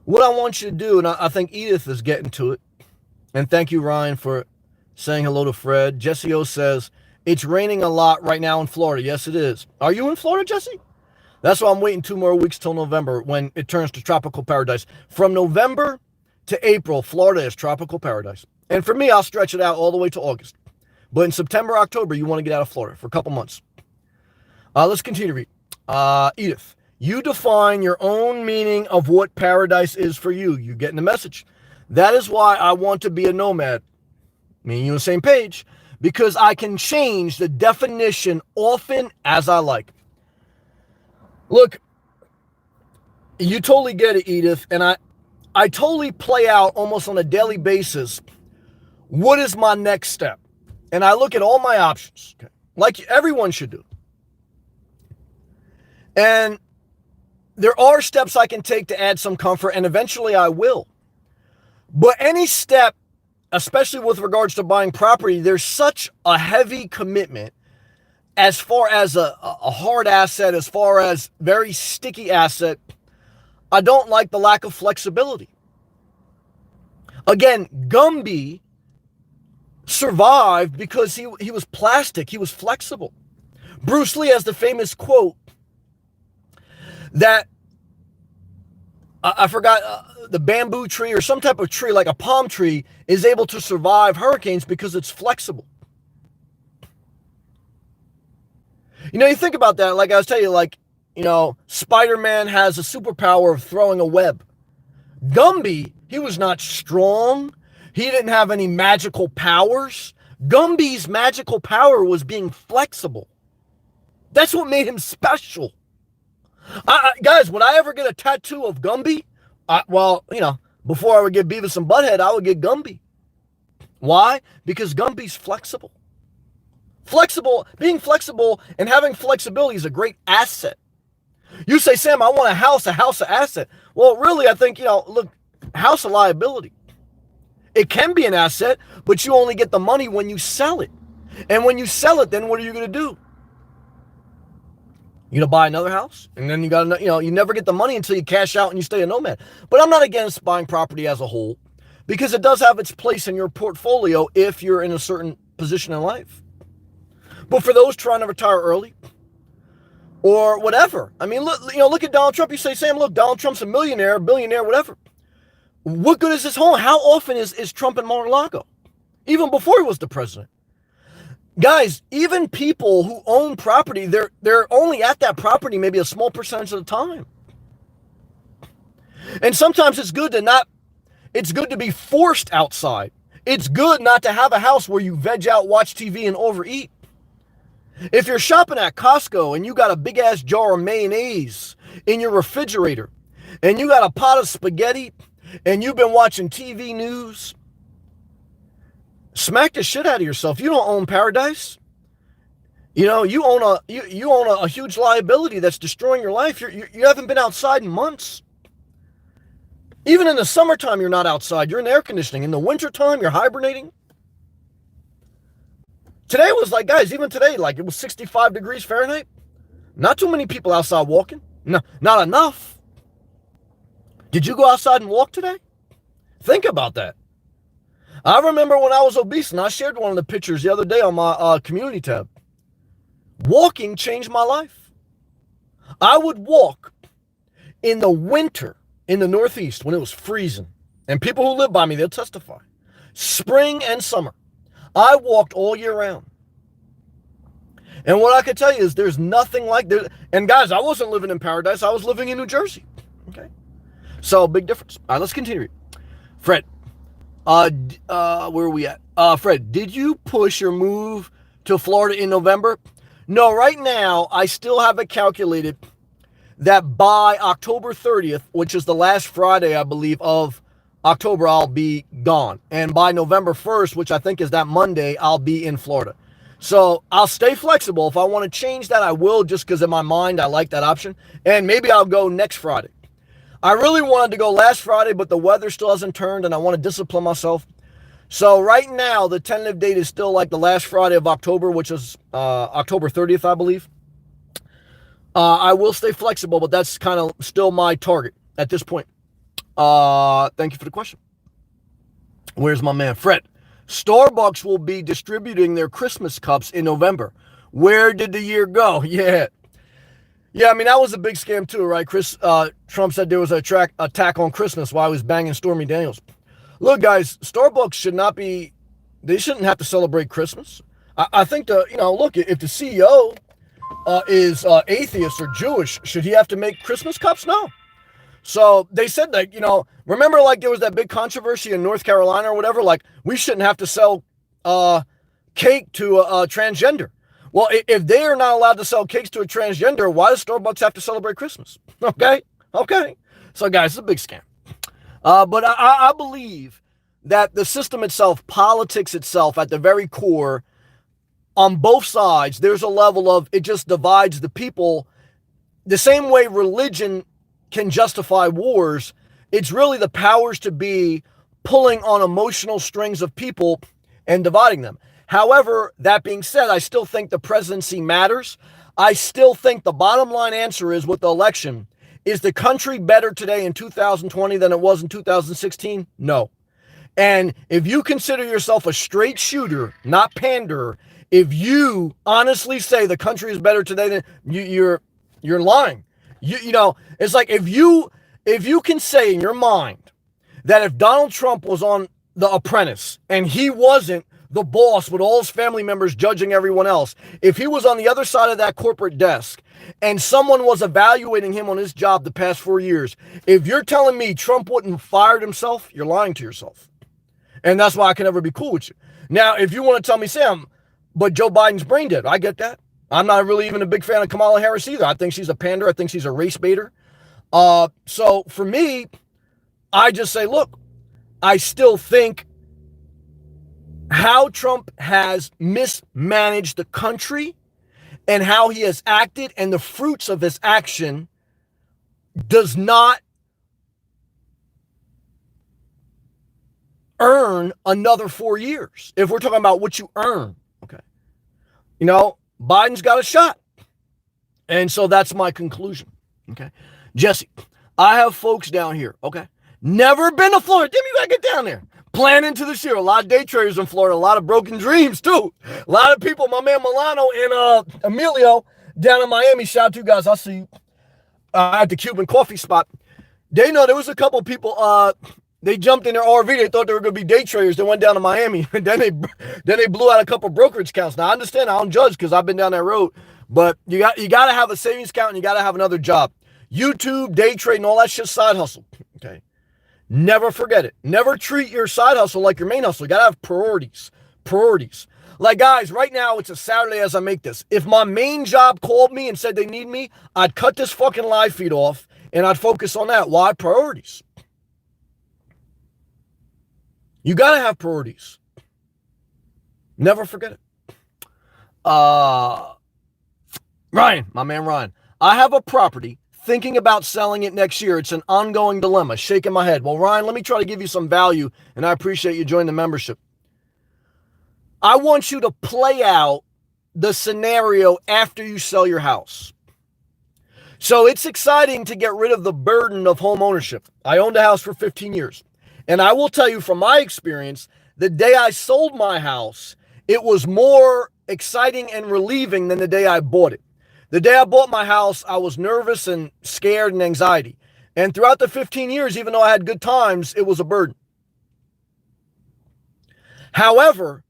What I want you to do, and I think Edith is getting to it, and thank you, Ryan, for saying hello to Fred. Jesse O says, it's raining a lot right now in Florida. Yes, it is. Are you in Florida, Jesse? That's why I'm waiting 2 more weeks till November when it turns to tropical paradise. From November to April, Florida is tropical paradise. And for me, I'll stretch it out all the way to August. But in September, October, you want to get out of Florida for a couple months. Let's continue to read. Edith, you define your own meaning of what paradise is for you. You're getting the message. That is why I want to be a nomad. Me and you on the same page, because I can change the definition often as I like. Look, you totally get it, Edith, and I totally play out almost on a daily basis, what is my next step? And I look at all my options, okay, like everyone should do. And there are steps I can take to add some comfort, and eventually I will. But any step, especially with regards to buying property, there's such a heavy commitment as far as a hard asset, as far as very sticky asset. I don't like the lack of flexibility. Again, Gumby survived because he was plastic. He was flexible. Bruce Lee has the famous quote that I forgot, the bamboo tree or some type of tree, like a palm tree, is able to survive hurricanes because it's flexible. You think about that, like I was telling you, Spider-Man has a superpower of throwing a web. Gumby, he was not strong. He didn't have any magical powers. Gumby's magical power was being flexible. That's what made him special. Guys, would I ever get a tattoo of Gumby? Before I would get Beavis and Butthead, I would get Gumby. Why? Because Gumby's flexible. Being flexible and having flexibility is a great asset. You say, Sam, I want a house an asset. Well, really, I think, look, house a liability. It can be an asset, but you only get the money when you sell it. And when you sell it, then what are you going to do? You're going to buy another house? And then you never get the money until you cash out and you stay a nomad. But I'm not against buying property as a whole, because it does have its place in your portfolio if you're in a certain position in life. But for those trying to retire early or whatever, I mean, look at Donald Trump. You say, Sam, look, Donald Trump's a millionaire, billionaire, whatever. What good is his home? How often is Trump in Mar-a-Lago? Even before he was the president. Guys, even people who own property, they're only at that property maybe a small percentage of the time. And sometimes it's good to be forced outside. It's good not to have a house where you veg out, watch TV, and overeat. If you're shopping at Costco and you got a big ass jar of mayonnaise in your refrigerator and you got a pot of spaghetti and you've been watching TV news, smack the shit out of yourself. You don't own paradise. You own a huge liability that's destroying your life. You haven't been outside in months. Even in the summertime, you're not outside. You're in air conditioning. In the wintertime, you're hibernating. Today was like, guys, even today, like it was 65 degrees Fahrenheit. Not too many people outside walking. No, not enough. Did you go outside and walk today? Think about that. I remember when I was obese, and I shared one of the pictures the other day on my community tab. Walking changed my life. I would walk in the winter in the Northeast when it was freezing. And people who live by me, they'll testify. Spring and summer. I walked all year round. And what I can tell you is there's nothing like that. And guys, I wasn't living in paradise. I was living in New Jersey. Okay. So big difference. All right, let's continue. Fred, where are we at? Fred, did you push your move to Florida in November? No, right now, I still have it calculated that by October 30th, which is the last Friday, I believe, of October, I'll be gone. And by November 1st, which I think is that Monday, I'll be in Florida. So I'll stay flexible. If I want to change that, I will, just because in my mind, I like that option. And maybe I'll go next Friday. I really wanted to go last Friday, but the weather still hasn't turned, and I want to discipline myself. So right now, the tentative date is still like the last Friday of October, which is October 30th, I believe. I will stay flexible, but that's kind of still my target at this point. Thank you for the question. Where's my man? Fred. Starbucks will be distributing their Christmas cups in November. Where did the year go? Yeah, I mean, that was a big scam too, right? Trump said there was an attack on Christmas while he was banging Stormy Daniels. Look, guys, Starbucks they shouldn't have to celebrate Christmas. I think look, if the CEO is atheist or Jewish, should he have to make Christmas cups? No. So they said that, remember like there was that big controversy in North Carolina or whatever, like we shouldn't have to sell cake to a transgender. Well, if they are not allowed to sell cakes to a transgender, why does Starbucks have to celebrate Christmas? Okay. So guys, it's a big scam. But I believe that the system itself, politics itself, at the very core, on both sides, there's a level of it just divides the people. The same way religion can justify wars, it's really the powers to be pulling on emotional strings of people and dividing them. However, that being said, I still think the presidency matters. I still think the bottom line answer is with the election, is the country better today in 2020 than it was in 2016? No. And if you consider yourself a straight shooter, not panderer, if you honestly say the country is better today than you're lying. It's like if you can say in your mind that if Donald Trump was on The Apprentice and he wasn't the boss with all his family members judging everyone else, if he was on the other side of that corporate desk and someone was evaluating him on his job the past 4 years, if you're telling me Trump wouldn't have fired himself, you're lying to yourself. And that's why I can never be cool with you. Now, if you want to tell me, Sam, but Joe Biden's brain dead, I get that. I'm not really even a big fan of Kamala Harris either. I think she's a pander. I think she's a race baiter. So for me, I just say, look, I still think how Trump has mismanaged the country and how he has acted and the fruits of his action does not earn another 4 years. If we're talking about what you earn, okay. You know, Biden's got a shot. And so that's my conclusion, okay. Jesse, I have folks down here, okay. Never been to Florida. Damn, you gotta get down there. Planning to this year. A lot of day traders in Florida. A lot of broken dreams, too. A lot of people, my man Milano and Emilio down in Miami. Shout out to you guys. I'll see you at the Cuban coffee spot. They know there was a couple people, they jumped in their RV. They thought they were going to be day traders. They went down to Miami. then they blew out a couple brokerage accounts. Now, I understand. I don't judge because I've been down that road. But you got to have a savings account and you got to have another job. YouTube, day trading, all that shit, side hustle. Okay. Never forget it. Never treat your side hustle like your main hustle. You got to have priorities. Priorities. Like, guys, right now, it's a Saturday as I make this. If my main job called me and said they need me, I'd cut this fucking live feed off and I'd focus on that. Why? Priorities. You got to have priorities. Never forget it. Ryan, my man Ryan. I have a property. Thinking about selling it next year. It's an ongoing dilemma. Shaking my head. Well, Ryan, let me try to give you some value, and I appreciate you joining the membership. I want you to play out the scenario after you sell your house. So it's exciting to get rid of the burden of home ownership. I owned a house for 15 years. And I will tell you from my experience, the day I sold my house, it was more exciting and relieving than the day I bought it. The day I bought my house, I was nervous and scared and anxiety. And throughout the 15 years, even though I had good times, it was a burden. However,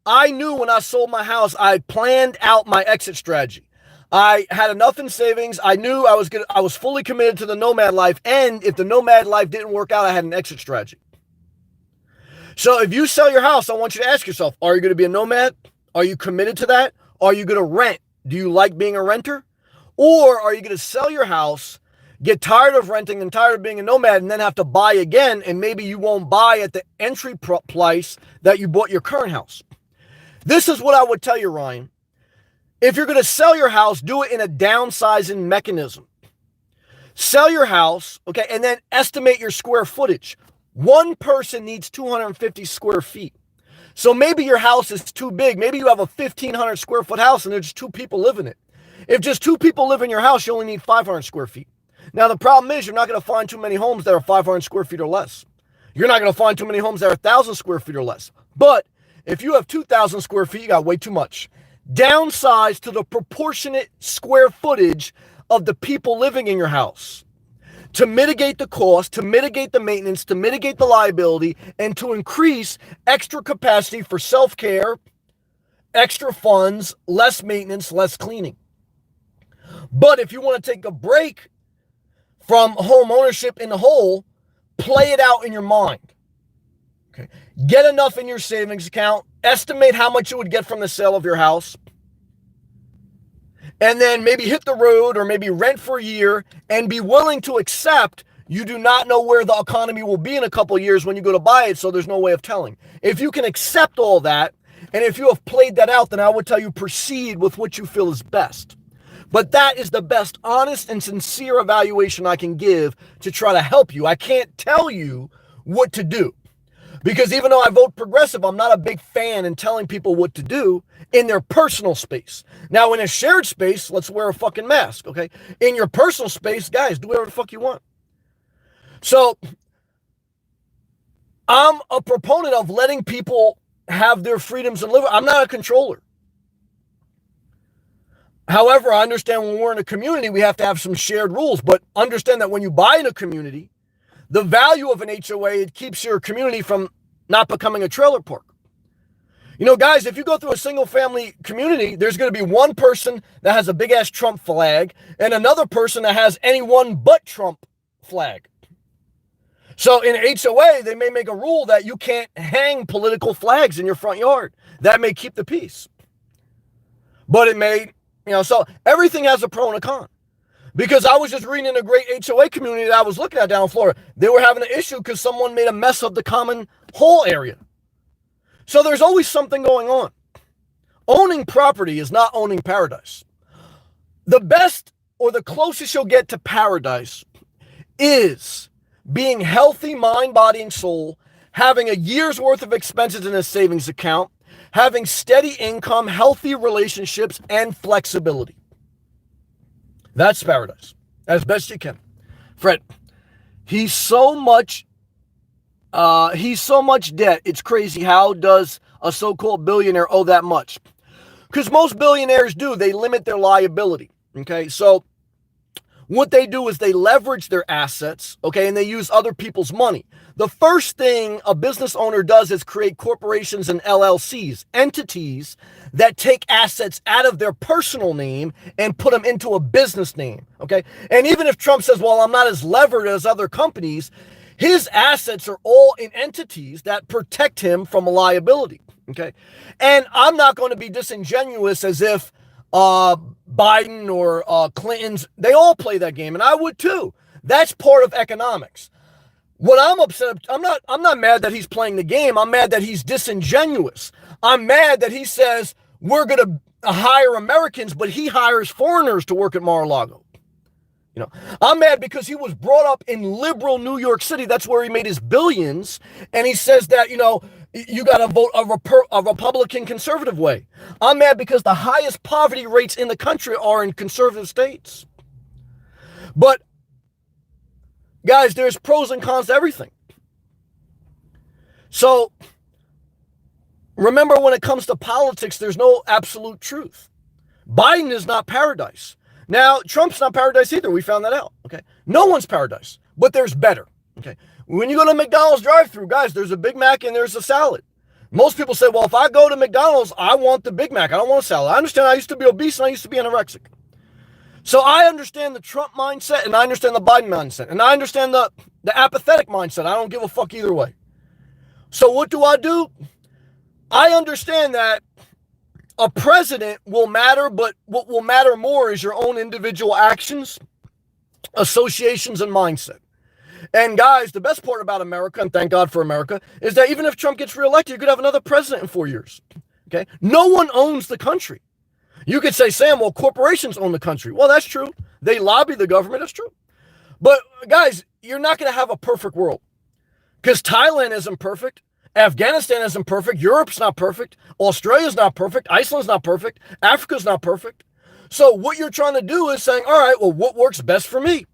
I knew when I sold my house, I had planned out my exit strategy. I had enough in savings. I knew I was fully committed to the Nomad life. And if the Nomad life didn't work out, I had an exit strategy. So if you sell your house, I want you to ask yourself, are you going to be a nomad? Are you committed to that? Are you going to rent? Do you like being a renter? Or are you going to sell your house, get tired of renting and tired of being a nomad, and then have to buy again, and maybe you won't buy at the entry price that you bought your current house? This is what I would tell you, Ryan. If you're going to sell your house, do it in a downsizing mechanism. Sell your house, okay, and then estimate your square footage. One person needs 250 square feet. So maybe your house is too big. Maybe you have a 1,500 square foot house and there's just 2 people live in it. If just 2 people live in your house, you only need 500 square feet. Now, the problem is you're not going to find too many homes that are 500 square feet or less. You're not going to find too many homes that are 1,000 square feet or less. But if you have 2,000 square feet, you got way too much. Downsize to the proportionate square footage of the people living in your house, to mitigate the cost, to mitigate the maintenance, to mitigate the liability, and to increase extra capacity for self-care, extra funds, less maintenance, less cleaning. But if you want to take a break from home ownership in the whole, play it out in your mind. Okay. Get enough in your savings account, estimate how much you would get from the sale of your house, and then maybe hit the road or maybe rent for a year and be willing to accept you do not know where the economy will be in a couple of years when you go to buy it, so there's no way of telling. If you can accept all that, and if you have played that out, then I would tell you proceed with what you feel is best. But that is the best honest and sincere evaluation I can give to try to help you. I can't tell you what to do. Because even though I vote progressive, I'm not a big fan in telling people what to do in their personal space. Now, in a shared space, let's wear a fucking mask, okay? In your personal space, guys, do whatever the fuck you want. So, I'm a proponent of letting people have their freedoms and live. I'm not a controller. However, I understand when we're in a community, we have to have some shared rules. But understand that when you buy in a community, the value of an HOA, it keeps your community from not becoming a trailer park. You know, guys, if you go through a single family community, there's going to be one person that has a big ass Trump flag and another person that has any one but Trump flag. So in HOA, they may make a rule that you can't hang political flags in your front yard. That may keep the peace. But it may, so everything has a pro and a con. Because I was just reading in a great HOA community that I was looking at down in Florida. They were having an issue because someone made a mess of the common hall area. So there's always something going on. Owning property is not owning paradise. The best or the closest you'll get to paradise is being healthy, mind, body, and soul, having a year's worth of expenses in a savings account, having steady income, healthy relationships, and flexibility. That's paradise, as best you can. Fred, he's so much debt. It's crazy. How does a so-called billionaire owe that much? Because most billionaires do. They limit their liability. Okay, so what they do is they leverage their assets, okay, and they use other people's money. The first thing a business owner does is create corporations and LLCs, entities that take assets out of their personal name and put them into a business name, okay? And even if Trump says, well, I'm not as levered as other companies, his assets are all in entities that protect him from a liability, okay? And I'm not going to be disingenuous as if Biden or Clinton's, they all play that game, and I would too. That's part of economics. What I'm upset, I'm not mad that he's playing the game. I'm mad that he's disingenuous. I'm mad that he says we're going to hire Americans, but he hires foreigners to work at Mar-a-Lago. You know, I'm mad because he was brought up in liberal New York City. That's where he made his billions. And he says that, you know, you got to vote a Republican conservative way. I'm mad because the highest poverty rates in the country are in conservative states. But guys, there's pros and cons to everything. So remember, when it comes to politics, there's no absolute truth. Biden is not paradise. Now, Trump's not paradise either. We found that out. Okay. No one's paradise, but there's better. Okay. When you go to McDonald's drive-thru, guys, there's a Big Mac and there's a salad. Most people say, well, if I go to McDonald's, I want the Big Mac. I don't want a salad. I understand I used to be obese and I used to be anorexic. So I understand the Trump mindset and I understand the Biden mindset. And I understand the apathetic mindset. I don't give a fuck either way. So what do? I understand that a president will matter, but what will matter more is your own individual actions, associations, and mindset. And guys, the best part about America, and thank God for America, is that even if Trump gets reelected, you could have another president in 4 years. Okay? No one owns the country. You could say, Sam, well, corporations own the country. Well, that's true. They lobby the government. That's true. But guys, you're not going to have a perfect world because Thailand isn't perfect. Afghanistan isn't perfect. Europe's not perfect. Australia's not perfect. Iceland's not perfect. Africa's not perfect. So what you're trying to do is saying, all right, well, what works best for me?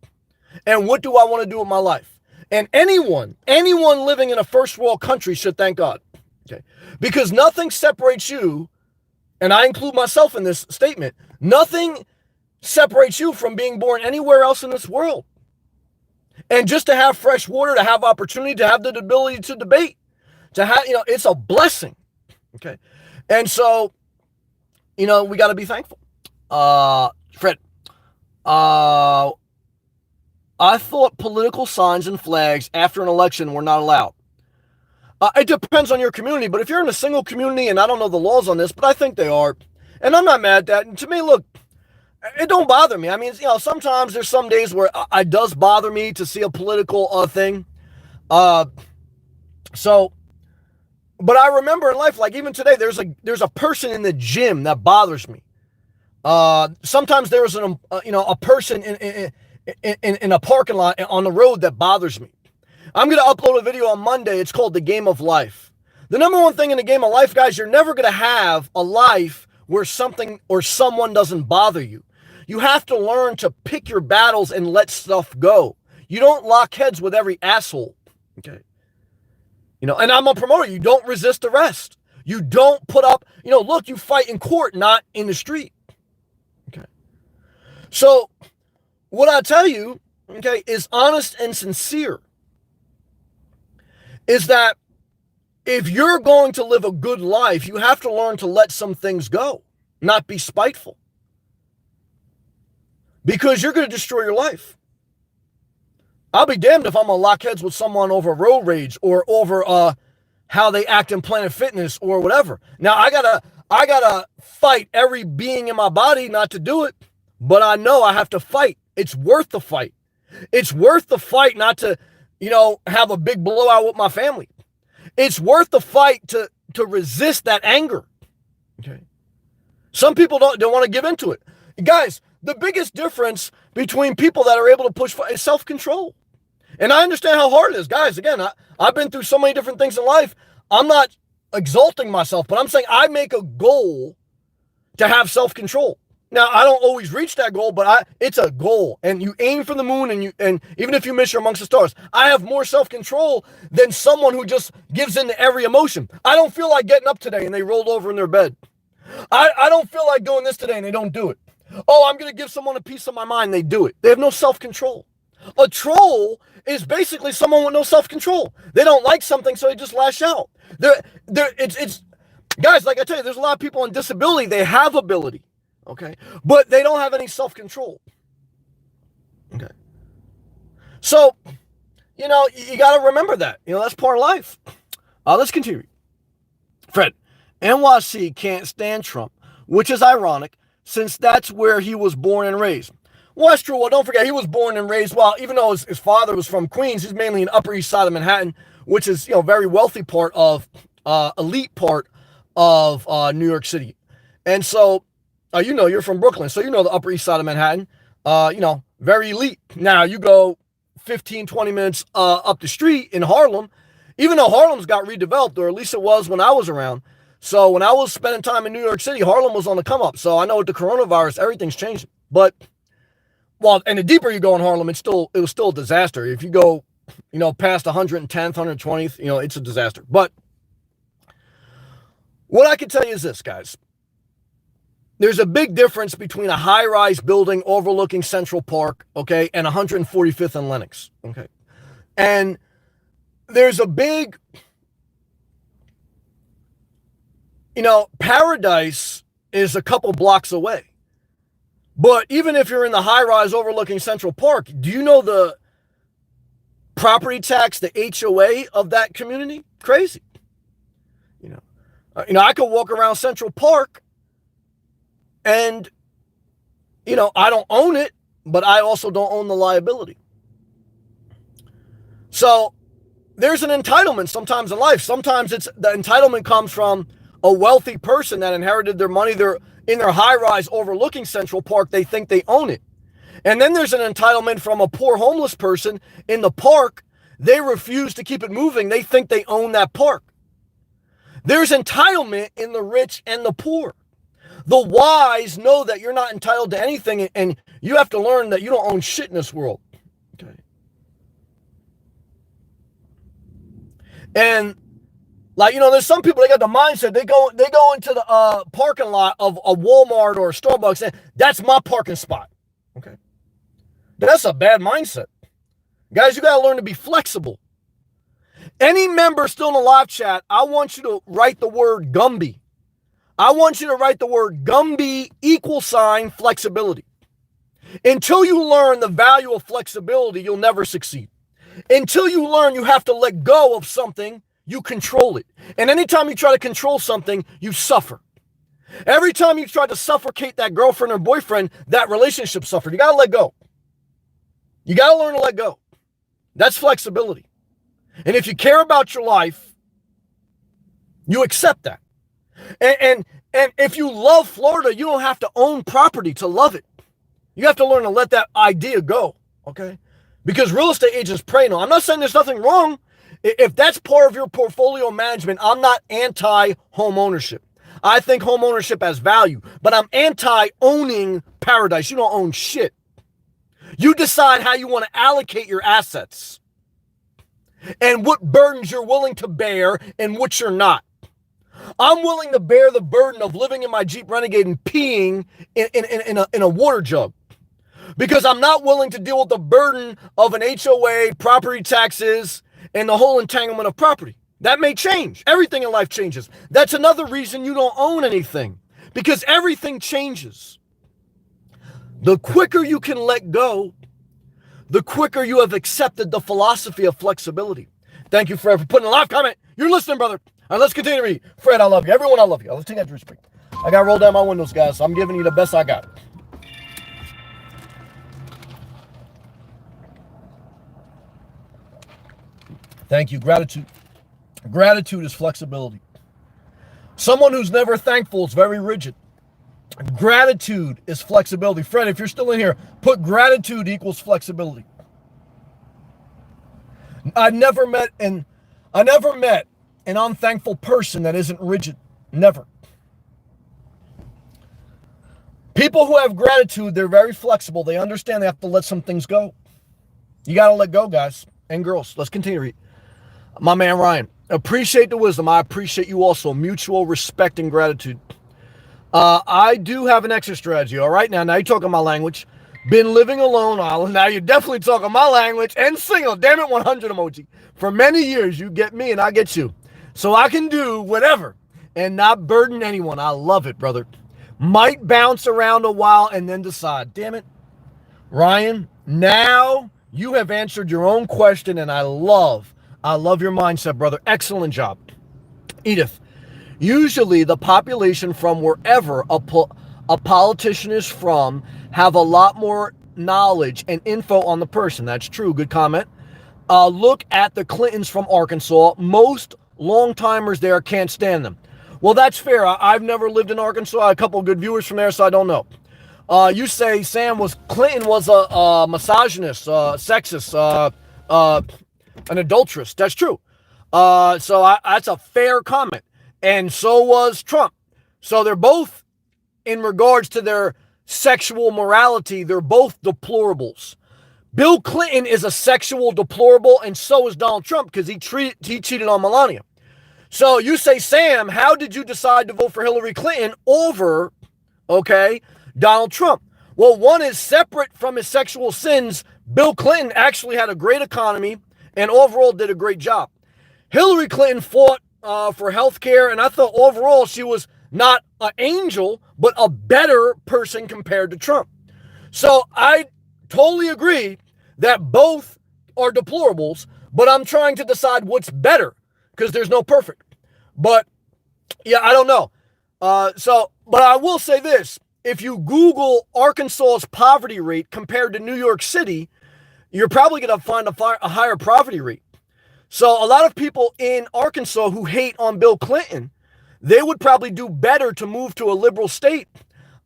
And what do I want to do with my life? And anyone living in a first world country should thank God. Okay? Because nothing separates you, and I include myself in this statement, nothing separates you from being born anywhere else in this world. And just to have fresh water, to have opportunity, to have the ability to debate, to have, it's a blessing. Okay. And so, we got to be thankful. Fred, I thought political signs and flags after an election were not allowed. It depends on your community, but if you're in a single community, and I don't know the laws on this, but I think they are, and I'm not mad at that. And to me, look, it don't bother me. I mean, sometimes there's some days where it does bother me to see a political thing. But I remember in life, like even today, there's a person in the gym that bothers me. Sometimes there is a person in a parking lot on the road that bothers me. I'm going to upload a video on Monday. It's called The Game of Life. The number one thing in the game of life, guys, you're never going to have a life where something or someone doesn't bother you. You have to learn to pick your battles and let stuff go. You don't lock heads with every asshole. Okay. And I'm a promoter. You don't resist arrest. You don't put up, look, you fight in court, not in the street. Okay. So what I tell you, okay, is honest and sincere. Is that if you're going to live a good life, you have to learn to let some things go, not be spiteful. Because you're going to destroy your life. I'll be damned if I'm going to lock heads with someone over road rage or over how they act in Planet Fitness or whatever. Now, I gotta fight every being in my body not to do it, but I know I have to fight It's worth the fight. It's worth the fight not to, have a big blowout with my family. It's worth the fight to resist that anger. Okay. Some people don't want to give into it. Guys, the biggest difference between people that are able to push is self-control. And I understand how hard it is. Guys, again, I've been through so many different things in life. I'm not exalting myself, but I'm saying I make a goal to have self-control. Now, I don't always reach that goal, but it's a goal. And you aim for the moon, and even if you miss, you're amongst the stars. I have more self-control than someone who just gives in to every emotion. I don't feel like getting up today, and they rolled over in their bed. I don't feel like doing this today, and they don't do it. Oh, I'm going to give someone a piece of my mind. They do it. They have no self-control. A troll is basically someone with no self-control. They don't like something, so they just lash out. It's guys, like I tell you, there's a lot of people on disability. They have ability, okay, but they don't have any self-control. Okay. So, you got to remember that. That's part of life. Let's continue. Fred, NYC can't stand Trump, which is ironic since that's where he was born and raised. Well, that's true. Well, don't forget, he was born and raised, well, even though his father was from Queens, he's mainly in Upper East Side of Manhattan, which is, very wealthy part of, elite part of New York City. And so, you're from Brooklyn, so the Upper East Side of Manhattan, very elite. Now, you go 15, 20 minutes up the street in Harlem, even though Harlem's got redeveloped, or at least it was when I was around. So when I was spending time in New York City, Harlem was on the come up. So I know with the coronavirus, everything's changing. But well, and the deeper you go in Harlem, it was still a disaster. If you go, past 110th, 120th, it's a disaster. But what I can tell you is this, guys. There's a big difference between a high-rise building overlooking Central Park, okay, and 145th and Lenox, okay? And there's a big, paradise is a couple blocks away. But even if you're in the high-rise overlooking Central Park, do you know the property tax, the HOA of that community? Crazy. I could walk around Central Park and, I don't own it, but I also don't own the liability. So there's an entitlement sometimes in life. Sometimes the entitlement comes from a wealthy person that inherited their money. They're in their high-rise overlooking Central Park. They think they own it. And then there's an entitlement from a poor homeless person in the park. They refuse to keep it moving. They think they own that park. There's entitlement in the rich and the poor. The wise know that you're not entitled to anything, and you have to learn that you don't own shit in this world. Okay. And there's some people, they got the mindset, they go into the parking lot of a Walmart or a Starbucks, and that's my parking spot. Okay. That's a bad mindset. Guys, you got to learn to be flexible. Any member still in the live chat, I want you to write the word Gumby. I want you to write the word Gumby = flexibility. Until you learn the value of flexibility, you'll never succeed. Until you learn you have to let go of something, you control it. And anytime you try to control something, you suffer. Every time you try to suffocate that girlfriend or boyfriend, that relationship suffered. You got to let go. You got to learn to let go. That's flexibility. And if you care about your life, you accept that. And if you love Florida, you don't have to own property to love it. You have to learn to let that idea go, okay? Because real estate agents prey on. I'm not saying there's nothing wrong. If that's part of your portfolio management, I'm not anti-home ownership. I think home ownership has value, but I'm anti-owning paradise. You don't own shit. You decide how you want to allocate your assets and what burdens you're willing to bear and what you're not. I'm willing to bear the burden of living in my Jeep Renegade and peeing in a water jug because I'm not willing to deal with the burden of an HOA, property taxes, and the whole entanglement of property. That may change. Everything in life changes. That's another reason you don't own anything, because everything changes. The quicker you can let go, the quicker you have accepted the philosophy of flexibility. Thank you, Fred, for putting a live comment. You're listening, brother. All right, let's continue to read. Fred, I love you. Everyone, I love you. Let's take that respect. I got to roll down my windows, guys. So I'm giving you the best I got. Thank you. Gratitude. Gratitude is flexibility. Someone who's never thankful is very rigid. Gratitude is flexibility. Fred, if you're still in here, put gratitude equals flexibility. I never met an unthankful person that isn't rigid. Never. People who have gratitude, they're very flexible. They understand they have to let some things go. You got to let go, guys and girls. Let's continue to read. My man Ryan, appreciate the wisdom. I appreciate you also. Mutual respect and gratitude. I do have an exit strategy. All right, now you're talking my language. Been living alone. Now you're definitely talking my language and single. Damn it, 100 emoji. For many years, you get me and I get you. So I can do whatever and not burden anyone. I love it, brother. Might bounce around a while and then decide. Damn it. Ryan, now you have answered your own question and I love your mindset, brother. Excellent job. Edith, usually the population from wherever a politician is from have a lot more knowledge and info on the person. That's true. Good comment. Look at the Clintons from Arkansas. Most long-timers there can't stand them. Well, that's fair. I've never lived in Arkansas. I have a couple of good viewers from there, so I don't know. You say Clinton was a misogynist, sexist, an adulteress. That's true. That's a fair comment. And so was Trump. So they're both, in regards to their sexual morality, they're both deplorables. Bill Clinton is a sexual deplorable, and so is Donald Trump because he cheated on Melania. So you say, Sam, how did you decide to vote for Hillary Clinton over, Donald Trump? Well, one is separate from his sexual sins. Bill Clinton actually had a great economy and overall did a great job. Hillary Clinton fought for health care, and I thought overall she was not an angel, but a better person compared to Trump. So I totally agree that both are deplorables, but I'm trying to decide what's better because there's no perfect. But yeah, I don't know. But I will say this. If you Google Arkansas's poverty rate compared to New York City, you're probably going to find a higher poverty rate. So a lot of people in Arkansas who hate on Bill Clinton, they would probably do better to move to a liberal state,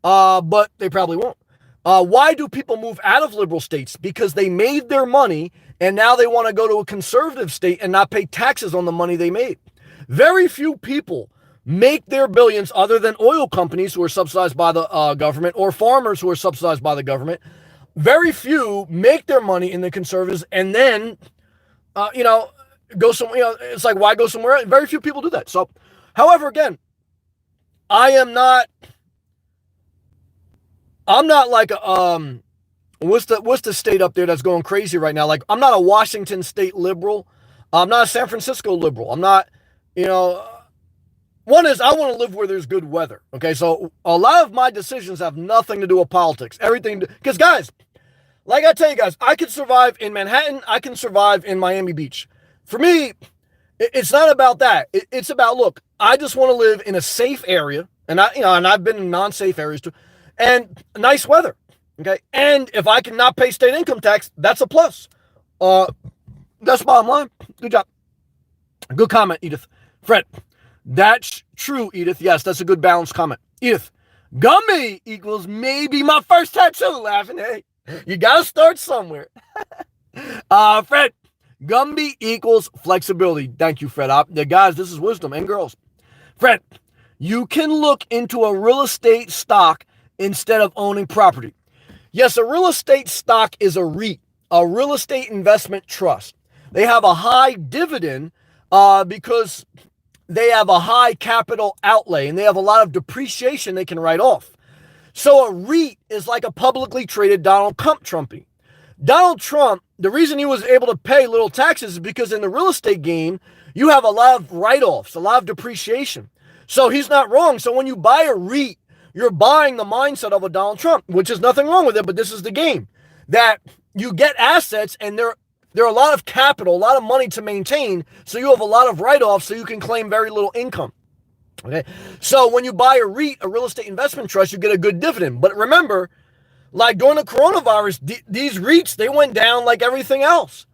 but they probably won't. Why do people move out of liberal states? Because they made their money and now they want to go to a conservative state and not pay taxes on the money they made. Very few people make their billions other than oil companies who are subsidized by the government or farmers who are subsidized by the government. Very few make their money in the conservatives and then, go somewhere. It's like, why go somewhere else? Very few people do that. So, however, again, I'm not like what's the state up there that's going crazy right now? Like, I'm not a Washington State liberal. I'm not a San Francisco liberal. I'm not, one is I want to live where there's good weather. Okay, so a lot of my decisions have nothing to do with politics. Everything, because guys, like I tell you guys, I could survive in Manhattan. I can survive in Miami Beach. For me, it's not about that. It's about, look, I just want to live in a safe area, and I've been in non-safe areas too, and nice weather. Okay, and if I can not pay state income tax, that's a plus. That's bottom line. Good job. Good comment, Edith. Fred, that's true, Edith. Yes, that's a good balanced comment. Edith, Gummy equals maybe my first tattoo. Laughing. Hey, you gotta start somewhere. Fred, Gumby equals flexibility. Thank you, Fred. Guys, this is wisdom, and girls. Fred, you can look into a real estate stock instead of owning property. Yes, a real estate stock is a REIT, a real estate investment trust. They have a high dividend because they have a high capital outlay and they have a lot of depreciation they can write off. So a REIT is like a publicly traded Donald Trumpy. Donald Trump, the reason he was able to pay little taxes is because in the real estate game, you have a lot of write-offs, a lot of depreciation. So he's not wrong. So when you buy a REIT, you're buying the mindset of a Donald Trump, which is nothing wrong with it, but this is the game. That you get assets and there are a lot of capital, a lot of money to maintain, so you have a lot of write-offs so you can claim very little income. Okay, so when you buy a REIT, a real estate investment trust, you get a good dividend. But remember, like during the coronavirus, these REITs, they went down like everything else.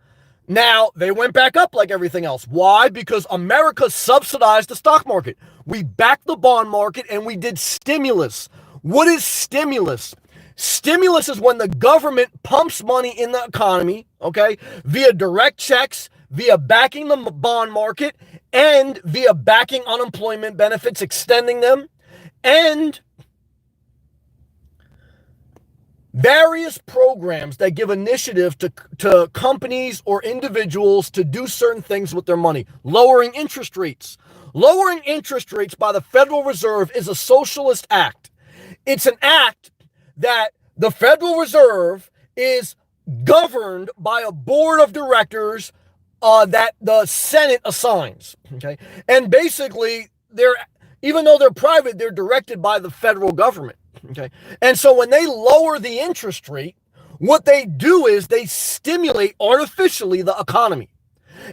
Now, they went back up like everything else. Why? Because America subsidized the stock market. We backed the bond market and we did stimulus. What is stimulus? Stimulus is when the government pumps money in the economy, okay, via direct checks, via backing the bond market, and via backing unemployment benefits, extending them, and various programs that give initiative to companies or individuals to do certain things with their money. Lowering interest rates. Lowering interest rates by the Federal Reserve is a socialist act. It's an act that the Federal Reserve is governed by a board of directors that the Senate assigns. Okay, and basically, even though they're private, they're directed by the federal government. Okay, and so when they lower the interest rate, what they do is they stimulate artificially the economy.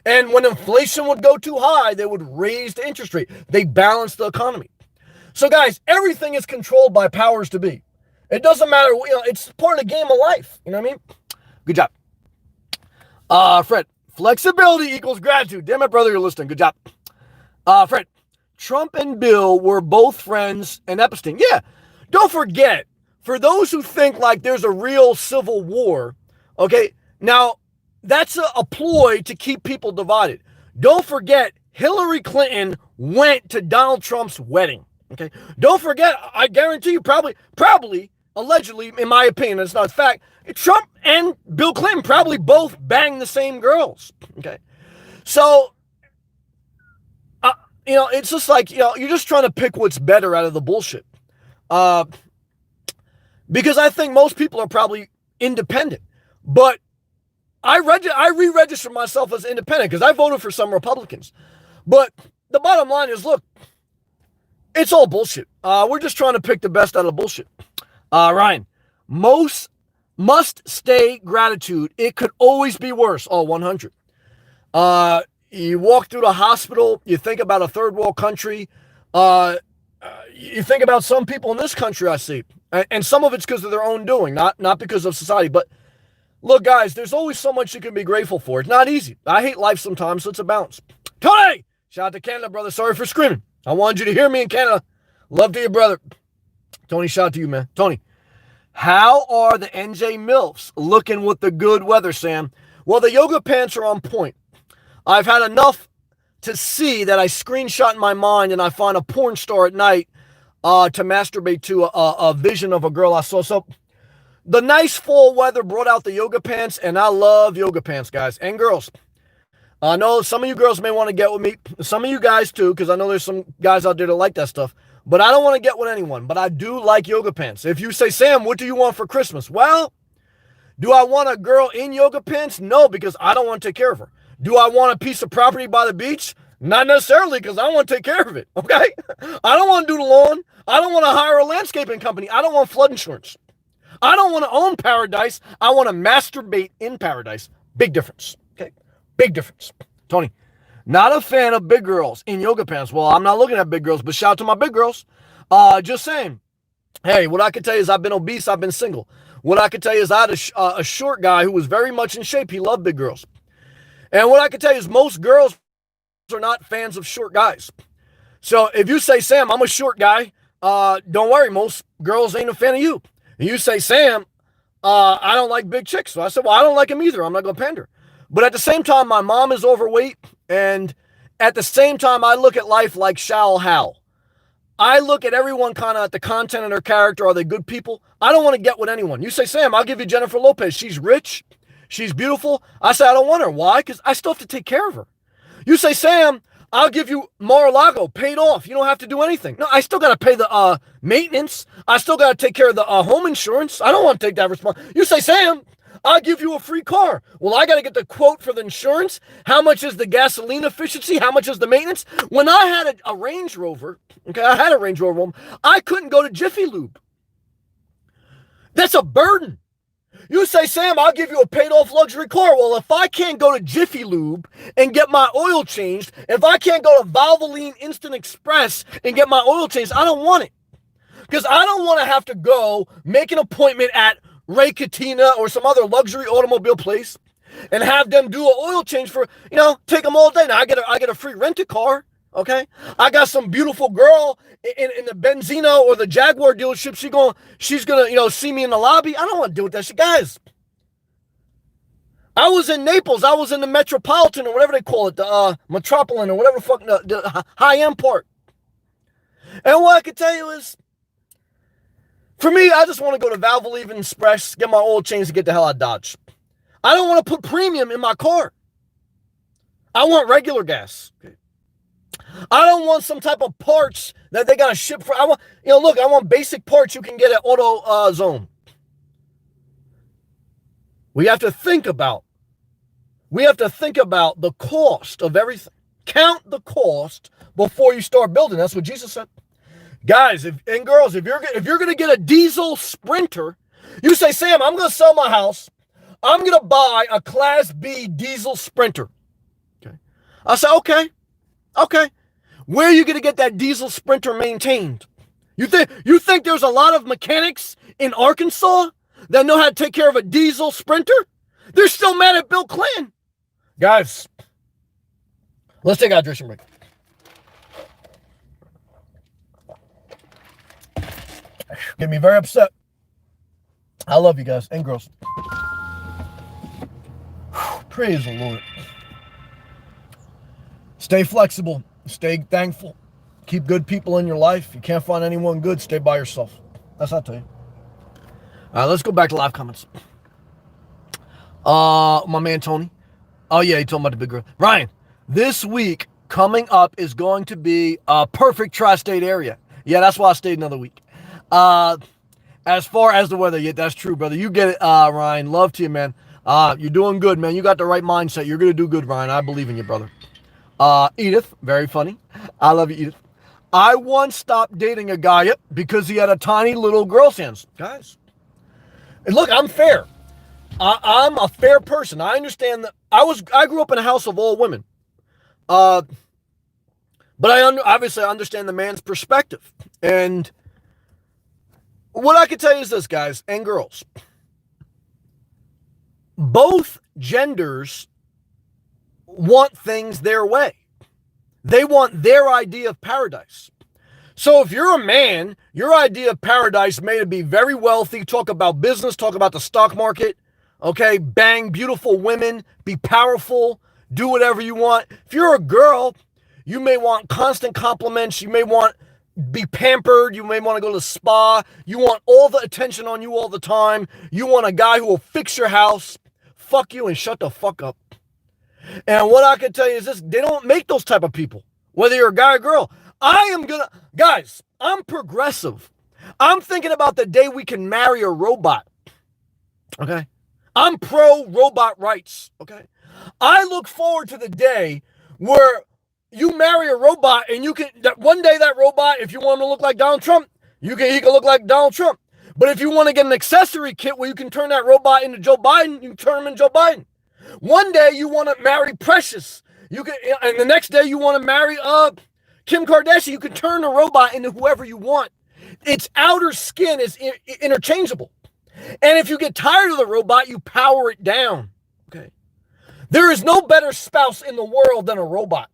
And when inflation would go too high, they would raise the interest rate. They balance the economy. So guys, everything is controlled by powers to be. It doesn't matter, it's part of the game of life. You know what I mean? Good job. Fred, flexibility equals gratitude. Damn it, brother, you're listening. Good job. Fred, Trump and Bill were both friends and Epstein. Yeah, don't forget, for those who think like there's a real civil war, okay, now that's a ploy to keep people divided. Don't forget, Hillary Clinton went to Donald Trump's wedding. Okay, don't forget, I guarantee you probably, allegedly, in my opinion, it's not a fact, Trump and Bill Clinton probably both banged the same girls. Okay, so, it's just like, you're just trying to pick what's better out of the bullshit. Because I think most people are probably independent. But I re-registered myself as independent because I voted for some Republicans. But the bottom line is, look, it's all bullshit. We're just trying to pick the best out of bullshit. Ryan, most must stay gratitude. It could always be worse. Oh, 100. You walk through the hospital, you think about a third world country. You think about some people in this country I see. And some of it's because of their own doing, not because of society. But look, guys, there's always so much you can be grateful for. It's not easy. I hate life sometimes, so it's a balance. Tony! Shout out to Canada, brother. Sorry for screaming. I wanted you to hear me in Canada. Love to you, brother. Tony, shout out to you, man. Tony, how are the NJ MILFs looking with the good weather, Sam? Well, the yoga pants are on point. I've had enough to see that I screenshot in my mind and I find a porn star at night to masturbate to a vision of a girl I saw. So the nice fall weather brought out the yoga pants, and I love yoga pants, guys and girls. I know some of you girls may want to get with me. Some of you guys too, because I know there's some guys out there that like that stuff. But I don't want to get with anyone. But I do like yoga pants. If you say, Sam, what do you want for Christmas? Well, do I want a girl in yoga pants? No, because I don't want to take care of her. Do I want a piece of property by the beach? Not necessarily, because I want to take care of it, okay? I don't want to do the lawn. I don't want to hire a landscaping company. I don't want flood insurance. I don't want to own paradise. I want to masturbate in paradise. Big difference, okay? Big difference. Tony, not a fan of big girls in yoga pants. Well, I'm not looking at big girls, but shout out to my big girls. Just saying. Hey, what I can tell you is I've been obese. I've been single. What I can tell you is I had a short guy who was very much in shape. He loved big girls. And what I can tell you is most girls are not fans of short guys. So if you say, Sam, I'm a short guy, don't worry, most girls ain't a fan of you. And you say, Sam, I don't like big chicks. So I said, well, I don't like them either. I'm not going to pander. But at the same time, my mom is overweight. And at the same time, I look at life like Shao Hal. I look at everyone kind of at the content of their character. Are they good people? I don't want to get with anyone. You say, Sam, I'll give you Jennifer Lopez. She's rich. She's beautiful. I say, I don't want her. Why? Because I still have to take care of her. You say, Sam, I'll give you Mar-a-Lago, paid off. You don't have to do anything. No, I still got to pay the maintenance. I still got to take care of the home insurance. I don't want to take that responsibility. You say, Sam, I'll give you a free car. Well, I got to get the quote for the insurance. How much is the gasoline efficiency? How much is the maintenance? When I had a Range Rover, okay, I had a Range Rover, I couldn't go to Jiffy Lube. That's a burden. You say, Sam, I'll give you a paid-off luxury car. Well, if I can't go to Jiffy Lube and get my oil changed, if I can't go to Valvoline Instant Express and get my oil changed, I don't want it. Because I don't want to have to go make an appointment at Ray Katina or some other luxury automobile place and have them do an oil change for, take them all day. Now I get a free rent a car. Okay, I got some beautiful girl in the Benzino or the Jaguar dealership. She's gonna see me in the lobby. I don't want to deal with that shit, guys. I was in Naples. I was in the Metropolitan or whatever they call it, the Metropolitan or whatever fucking the high-end part. And what I can tell you is, for me, I just want to go to Valvoline Express, get my oil changed, and get the hell out of Dodge. I don't want to put premium in my car. I want regular gas. Okay. I don't want some type of parts that they got to ship for. I want basic parts you can get at AutoZone. We have to think about the cost of everything. Count the cost before you start building. That's what Jesus said. Guys and girls, if you're going to get a diesel Sprinter, you say, Sam, I'm going to sell my house. I'm going to buy a Class B diesel Sprinter. Okay. I say, okay. Where are you going to get that diesel Sprinter maintained? You think there's a lot of mechanics in Arkansas that know how to take care of a diesel Sprinter? They're still mad at Bill Clinton. Guys, let's take a hydration break. Get me very upset. I love you guys and girls. Praise the Lord. Stay flexible. Stay thankful. Keep good people in your life. If you can't find anyone good, stay by yourself. That's what I tell you. All right, let's go back to live comments. My man Tony. Oh yeah, he told me about the big girl. Ryan, this week coming up is going to be a perfect tri-state area. Yeah, that's why I stayed another week. As far as the weather, yeah, that's true, brother. You get it, Ryan. Love to you, man. You're doing good, man. You got the right mindset. You're gonna do good, Ryan. I believe in you, brother. Edith, very funny. I love you, Edith. I once stopped dating a guy because he had a tiny little girl's hands. Guys, and look, I'm fair. I'm a fair person. I understand that I grew up in a house of all women. But I obviously understand the man's perspective. And what I can tell you is this, guys and girls. Both genders want things their way. They want their idea of paradise. So if you're a man, your idea of paradise may be very wealthy, talk about business, talk about the stock market, okay, bang beautiful women, be powerful, do whatever you want. If you're a girl, you may want constant compliments, you may want be pampered, you may want to go to the spa, you want all the attention on you all the time, you want a guy who will fix your house, fuck you and shut the fuck up. And what I can tell you is this, they don't make those type of people, whether you're a guy or girl. Guys, I'm progressive. I'm thinking about the day we can marry a robot, okay? I'm pro-robot rights, okay? I look forward to the day where you marry a robot and one day that robot, if you want him to look like Donald Trump, he can look like Donald Trump. But if you want to get an accessory kit where you can turn that robot into Joe Biden, you can turn him into Joe Biden. One day you want to marry Precious, and the next day you want to marry Kim Kardashian. You can turn a robot into whoever you want. Its outer skin is interchangeable. And if you get tired of the robot, you power it down. Okay. There is no better spouse in the world than a robot.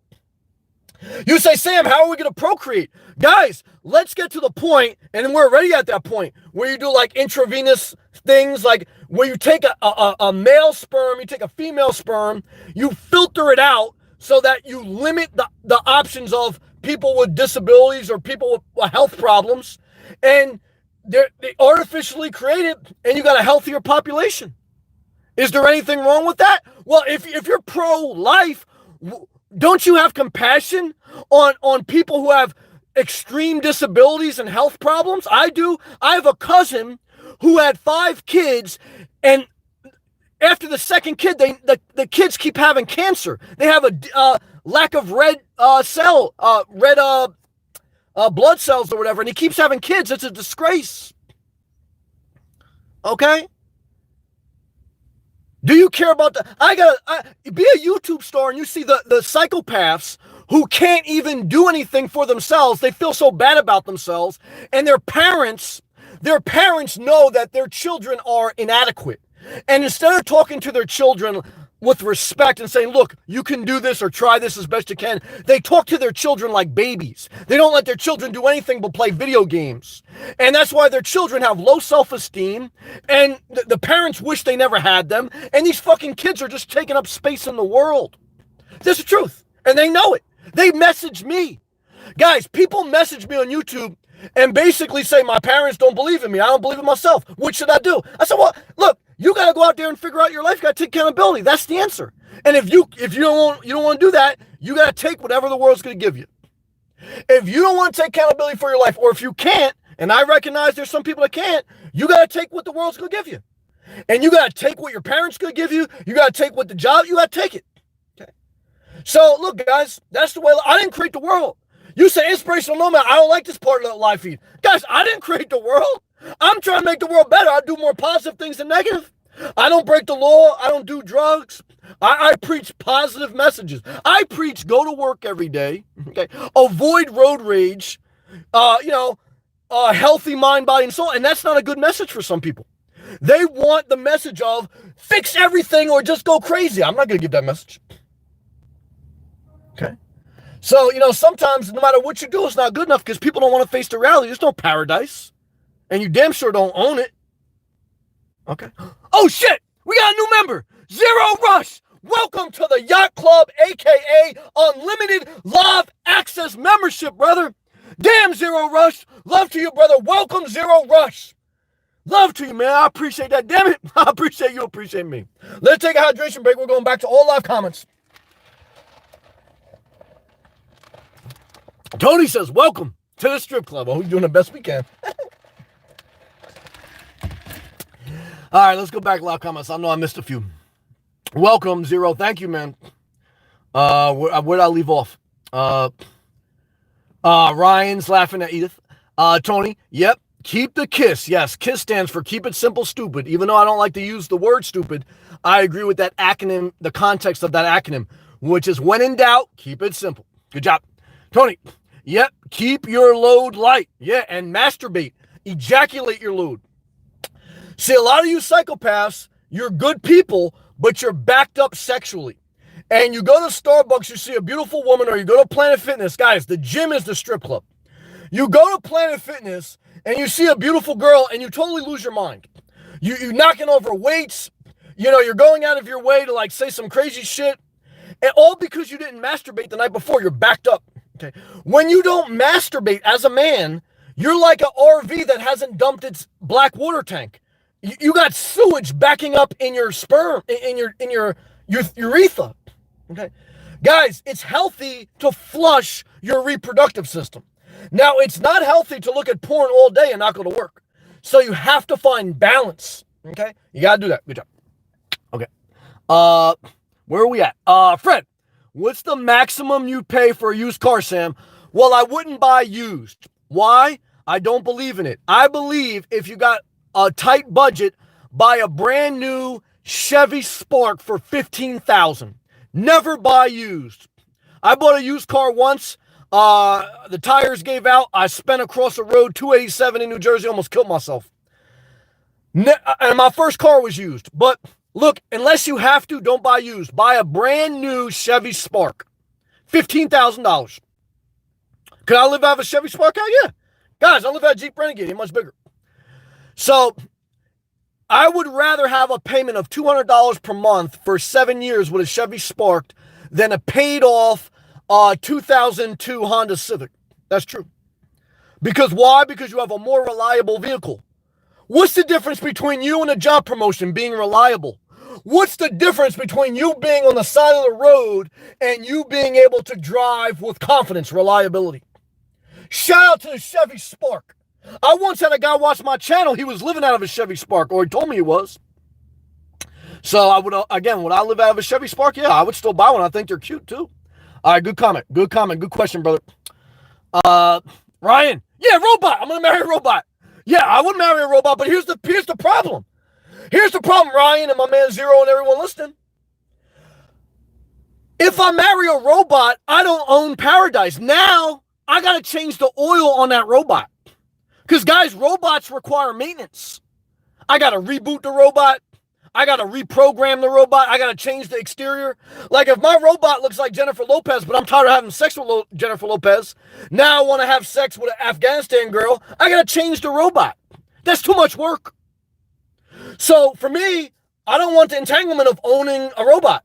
You say, Sam, how are we going to procreate? Guys, let's get to the point, and we're already at that point, where you do like intravenous things, like where you take a male sperm, you take a female sperm, you filter it out so that you limit the options of people with disabilities or people with health problems, and they artificially created, and you got a healthier population. Is there anything wrong with that? Well, if you're pro-life, don't you have compassion on people who have extreme disabilities and health problems? I do. I have a cousin who had 5 kids, and after the second kid, the kids keep having cancer. They have a lack of red blood cells or whatever, and he keeps having kids. It's a disgrace. Okay? Do you care about be a YouTube star and you see the psychopaths who can't even do anything for themselves. They feel so bad about themselves, and their parents know that their children are inadequate. And instead of talking to their children with respect and saying, look, you can do this or try this as best you can. They talk to their children like babies. They don't let their children do anything but play video games. And that's why their children have low self-esteem, and the parents wish they never had them. And these fucking kids are just taking up space in the world. This is the truth. And they know it. They message me. Guys, people message me on YouTube and basically say, my parents don't believe in me. I don't believe in myself. What should I do? I said, well, look, you got to go out there and figure out your life. You got to take accountability. That's the answer. And if you don't want to do that, you got to take whatever the world's going to give you. If you don't want to take accountability for your life, or if you can't, and I recognize there's some people that can't, you got to take what the world's going to give you. And you got to take what your parents going to give you. You got to take what the job, you got to take it. Okay. So look, guys, that's the way. I didn't create the world. You say inspirational nomad. I don't like this part of the live feed. Guys, I didn't create the world. I'm trying to make the world better. I do more positive things than negative. I don't break the law. I don't do drugs. I preach positive messages. I preach go to work every day. Okay. Avoid road rage. Healthy mind, body, and soul. And that's not a good message for some people. They want the message of fix everything or just go crazy. I'm not going to give that message. Okay. So, sometimes no matter what you do, it's not good enough because people don't want to face the reality. There's no paradise. And you damn sure don't own it. Okay. Oh, shit. We got a new member. Zero Rush. Welcome to the Yacht Club, a.k.a. Unlimited Live Access Membership, brother. Damn, Zero Rush. Love to you, brother. Welcome, Zero Rush. Love to you, man. I appreciate that. Damn it. I appreciate you. Appreciate me. Let's take a hydration break. We're going back to all live comments. Tony says, welcome to the strip club. Oh, we're doing the best we can. All right, let's go back to live comments. I know I missed a few. Welcome, Zero. Thank you, man. Where'd I leave off? Ryan's laughing at Edith. Tony, yep. Keep the KISS. Yes, KISS stands for Keep It Simple Stupid. Even though I don't like to use the word stupid, I agree with that acronym, the context of that acronym, which is when in doubt, keep it simple. Good job. Tony, yep. Keep your load light. Yeah, and masturbate. Ejaculate your load. See, a lot of you psychopaths, you're good people, but you're backed up sexually. And you go to Starbucks, you see a beautiful woman, or you go to Planet Fitness. Guys, the gym is the strip club. You go to Planet Fitness, and you see a beautiful girl, and you totally lose your mind. You're knocking over weights. You're going out of your way to, say some crazy shit. And all because you didn't masturbate the night before. You're backed up. Okay. When you don't masturbate as a man, you're like an RV that hasn't dumped its black water tank. You got sewage backing up in your sperm, in your urethra. Okay. Guys, it's healthy to flush your reproductive system. Now, it's not healthy to look at porn all day and not go to work. So you have to find balance. Okay. You got to do that. Good job. Okay. Where are we at? Fred, what's the maximum you pay for a used car, Sam? Well, I wouldn't buy used. Why? I don't believe in it. I believe if you got a tight budget, buy a brand new Chevy Spark for $15,000. Never buy used. I bought a used car once. The tires gave out. I spent across the road, 287 in New Jersey, almost killed myself. And my first car was used. But look, unless you have to, don't buy used. Buy a brand new Chevy Spark. $15,000. Could I live out of a Chevy Spark? Hell yeah. Guys, I live out of a Jeep Renegade. It's much bigger. So I would rather have a payment of $200 per month for 7 years with a Chevy Spark than a paid off 2002 Honda Civic. That's true. Because why? Because you have a more reliable vehicle. What's the difference between you and a job promotion being reliable? What's the difference between you being on the side of the road and you being able to drive with confidence, reliability? Shout out to the Chevy Spark. I once had a guy watch my channel. He was living out of a Chevy Spark, or he told me he was. So I would, would I live out of a Chevy Spark? Yeah, I would still buy one. I think they're cute too. All right, good comment. Good question, brother. Ryan, yeah, robot. I'm gonna marry a robot. Yeah, I would marry a robot, but here's the problem. Here's the problem, Ryan and my man Zero and everyone listening. If I marry a robot, I don't own paradise. Now I gotta change the oil on that robot. Because, guys, robots require maintenance. I got to reboot the robot. I got to reprogram the robot. I got to change the exterior. Like if my robot looks like Jennifer Lopez, but I'm tired of having sex with Jennifer Lopez, now I want to have sex with an Afghanistan girl, I got to change the robot. That's too much work. So for me, I don't want the entanglement of owning a robot.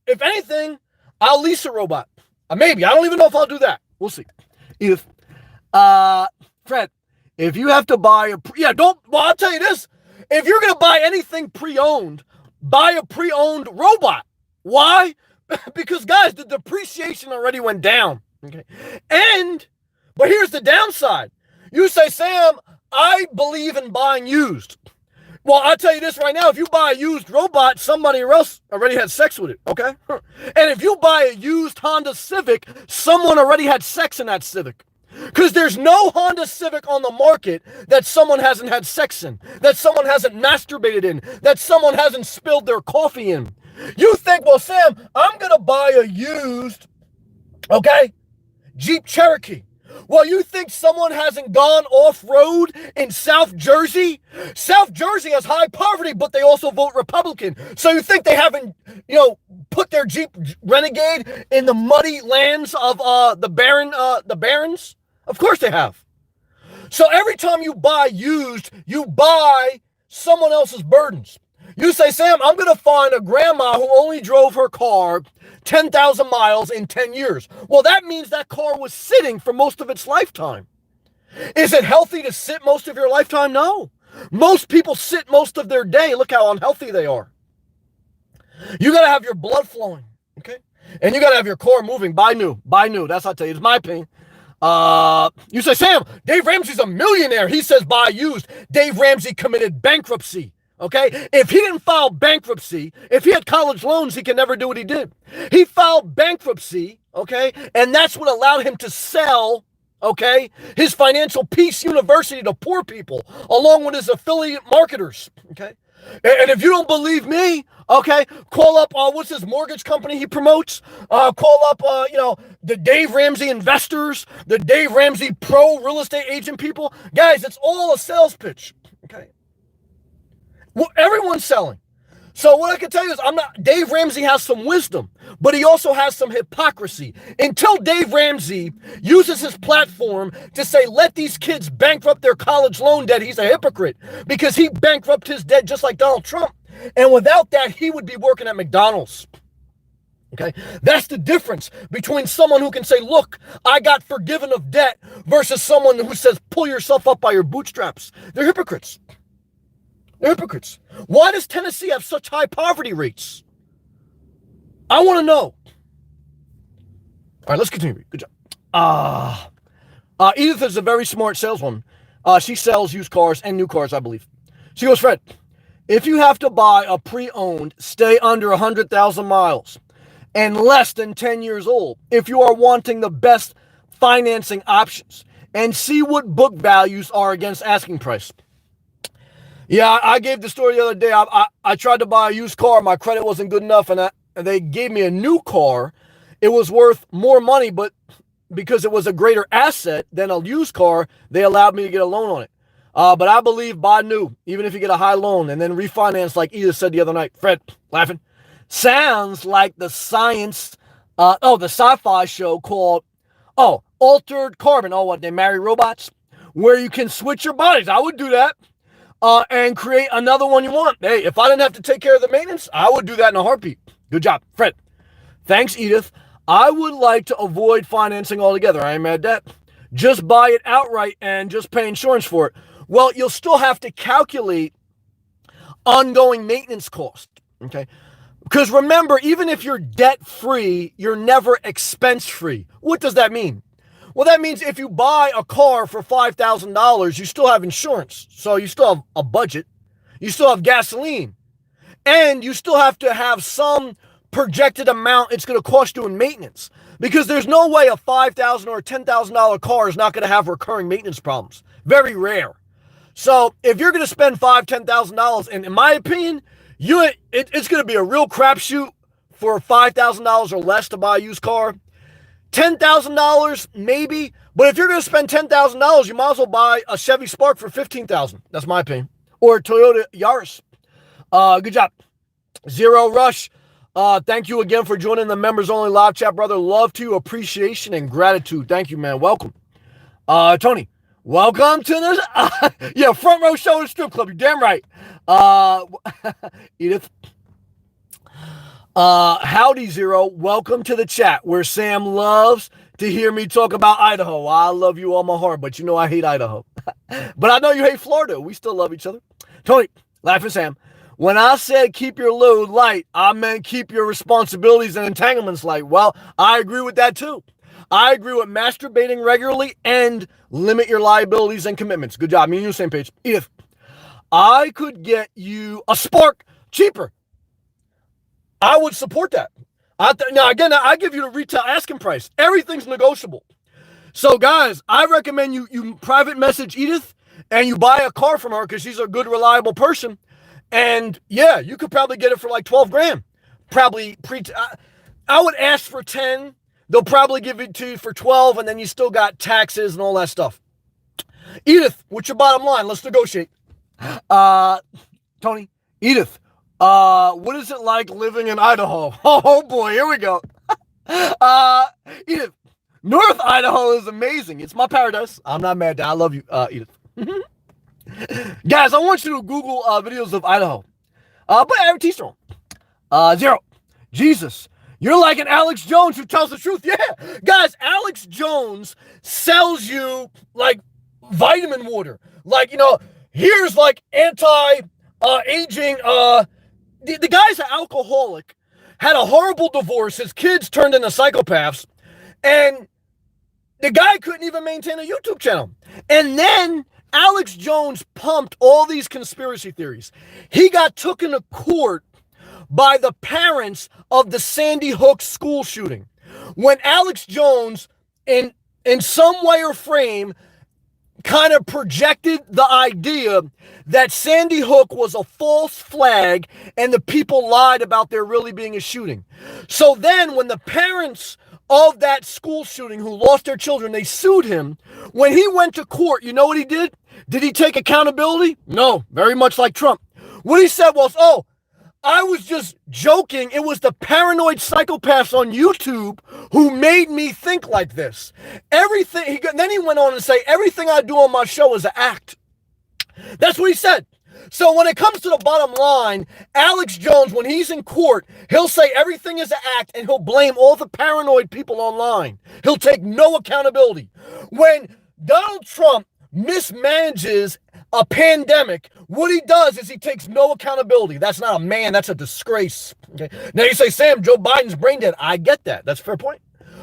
If anything, I'll lease a robot. Maybe. I don't even know if I'll do that. We'll see. Edith. Fred, if you have to buy I'll tell you this. If you're going to buy anything pre-owned, buy a pre-owned robot. Why? Because, guys, the depreciation already went down. Okay. But here's the downside. You say, Sam, I believe in buying used. Well, I'll tell you this right now. If you buy a used robot, somebody else already had sex with it, okay? And if you buy a used Honda Civic, someone already had sex in that Civic. Because there's no Honda Civic on the market that someone hasn't had sex in, that someone hasn't masturbated in, that someone hasn't spilled their coffee in. You think, well, Sam, I'm going to buy a used, okay, Jeep Cherokee. Well, you think someone hasn't gone off-road in South Jersey? South Jersey has high poverty, but they also vote Republican. So you think they haven't, put their Jeep Renegade in the muddy lands of the Barrens? Of course they have. So every time you buy used, you buy someone else's burdens. You say, Sam, I'm going to find a grandma who only drove her car 10,000 miles in 10 years. Well, that means that car was sitting for most of its lifetime. Is it healthy to sit most of your lifetime? No. Most people sit most of their day. Look how unhealthy they are. You got to have your blood flowing, okay? And you got to have your car moving. Buy new. Buy new. That's what I tell you. It's my opinion. You say, Sam, Dave Ramsey's a millionaire. He says buy used. Dave Ramsey committed bankruptcy. Okay, if he didn't file bankruptcy, if he had college loans, he could never do what he did. He filed bankruptcy, okay, and that's what allowed him to sell, okay, his Financial Peace University to poor people, along with his affiliate marketers, okay. And if you don't believe me, okay, call up, what's his mortgage company he promotes? Call up, the Dave Ramsey investors, the Dave Ramsey pro real estate agent people. Guys, it's all a sales pitch, okay. Well, everyone's selling. So what I can tell you is Dave Ramsey has some wisdom, but he also has some hypocrisy. Until Dave Ramsey uses his platform to say, let these kids bankrupt their college loan debt, he's a hypocrite because he bankrupted his debt just like Donald Trump. And without that, he would be working at McDonald's. Okay, that's the difference between someone who can say, look, I got forgiven of debt versus someone who says, pull yourself up by your bootstraps. They're hypocrites. They're hypocrites. Why does Tennessee have such high poverty rates? I want to know. All right, let's continue. Good job. Edith is a very smart saleswoman. She sells used cars and new cars, I believe. She goes, Fred, if you have to buy a pre-owned, stay under 100,000 miles and less than 10 years old, if you are wanting the best financing options, and see what book values are against asking price. Yeah, I gave the story the other day. I tried to buy a used car. My credit wasn't good enough, and they gave me a new car. It was worth more money, but because it was a greater asset than a used car, they allowed me to get a loan on it. But I believe buy new, even if you get a high loan, and then refinance like Edith said the other night. Fred, laughing. Sounds like the the sci-fi show called, Altered Carbon. What, they marry robots? Where you can switch your bodies. I would do that. And create another one you want. Hey, if I didn't have to take care of the maintenance, I would do that in a heartbeat. Good job, Fred. Thanks, Edith. I would like to avoid financing altogether. I ain't mad at that. Just buy it outright and just pay insurance for it. Well, you'll still have to calculate ongoing maintenance cost, okay? Because remember, even if you're debt-free, you're never expense-free. What does that mean? Well, that means if you buy a car for $5,000, you still have insurance. So you still have a budget. You still have gasoline. And you still have to have some projected amount it's going to cost you in maintenance. Because there's no way a $5,000 or $10,000 car is not going to have recurring maintenance problems. Very rare. So if you're going to spend $5,000, $10,000, and in my opinion, it's going to be a real crapshoot for $5,000 or less to buy a used car. $10,000 maybe, but if you're going to spend $10,000, you might as well buy a Chevy Spark for $15,000. That's my opinion. Or a Toyota Yaris. Good job. Zero Rush. Thank you again for joining the members only live chat, brother. Love to you, appreciation and gratitude. Thank you, man. Welcome. Tony, welcome to this. Yeah, front row show at strip club. You're damn right. Edith. Howdy, Zero. Welcome to the chat where Sam loves to hear me talk about Idaho. I love you all my heart, but you know I hate Idaho. But I know you hate Florida. We still love each other. Tony, laughing Sam. When I said keep your load light, I meant keep your responsibilities and entanglements light. Well, I agree with that too. I agree with masturbating regularly and limit your liabilities and commitments. Good job. Me and you, same page. Edith, I could get you a Spark cheaper. I would support that. Now, again, I give you the retail asking price. Everything's negotiable. So, guys, I recommend you private message Edith and you buy a car from her because she's a good, reliable person. And, yeah, you could probably get it for like 12 grand. Probably, I would ask for 10. They'll probably give it to you for 12, and then you still got taxes and all that stuff. Edith, what's your bottom line? Let's negotiate. Tony, Edith. What is it like living in Idaho? Oh boy, here we go. Edith, North Idaho is amazing. It's my paradise. I'm not mad. I love you, Edith. Guys, I want you to Google videos of Idaho. But Eric T-Strong. Zero. Jesus, you're like an Alex Jones who tells the truth. Yeah, guys, Alex Jones sells you like vitamin water. Like, you know, here's like anti-aging, the guy's an alcoholic, had a horrible divorce, his kids turned into psychopaths, and the guy couldn't even maintain a YouTube channel. And then Alex Jones pumped all these conspiracy theories. He got taken to court by the parents of the Sandy Hook school shooting. When Alex Jones, in some way or frame, kind of projected the idea that Sandy Hook was a false flag and the people lied about there really being a shooting. So then when the parents of that school shooting who lost their children, they sued him. When he went to court, you know what he did? Did he take accountability? No, very much like Trump. What he said was, oh, I was just joking. It was the paranoid psychopaths on YouTube who made me think like this. Then he went on to say, everything I do on my show is an act. That's what he said. So when it comes to the bottom line, Alex Jones, when he's in court, he'll say everything is an act and he'll blame all the paranoid people online. He'll take no accountability. When Donald Trump mismanages a pandemic, what he does is he takes no accountability. That's not a man, that's a disgrace. Okay? Now you say, Sam, Joe Biden's brain dead. I get that. That's a fair point.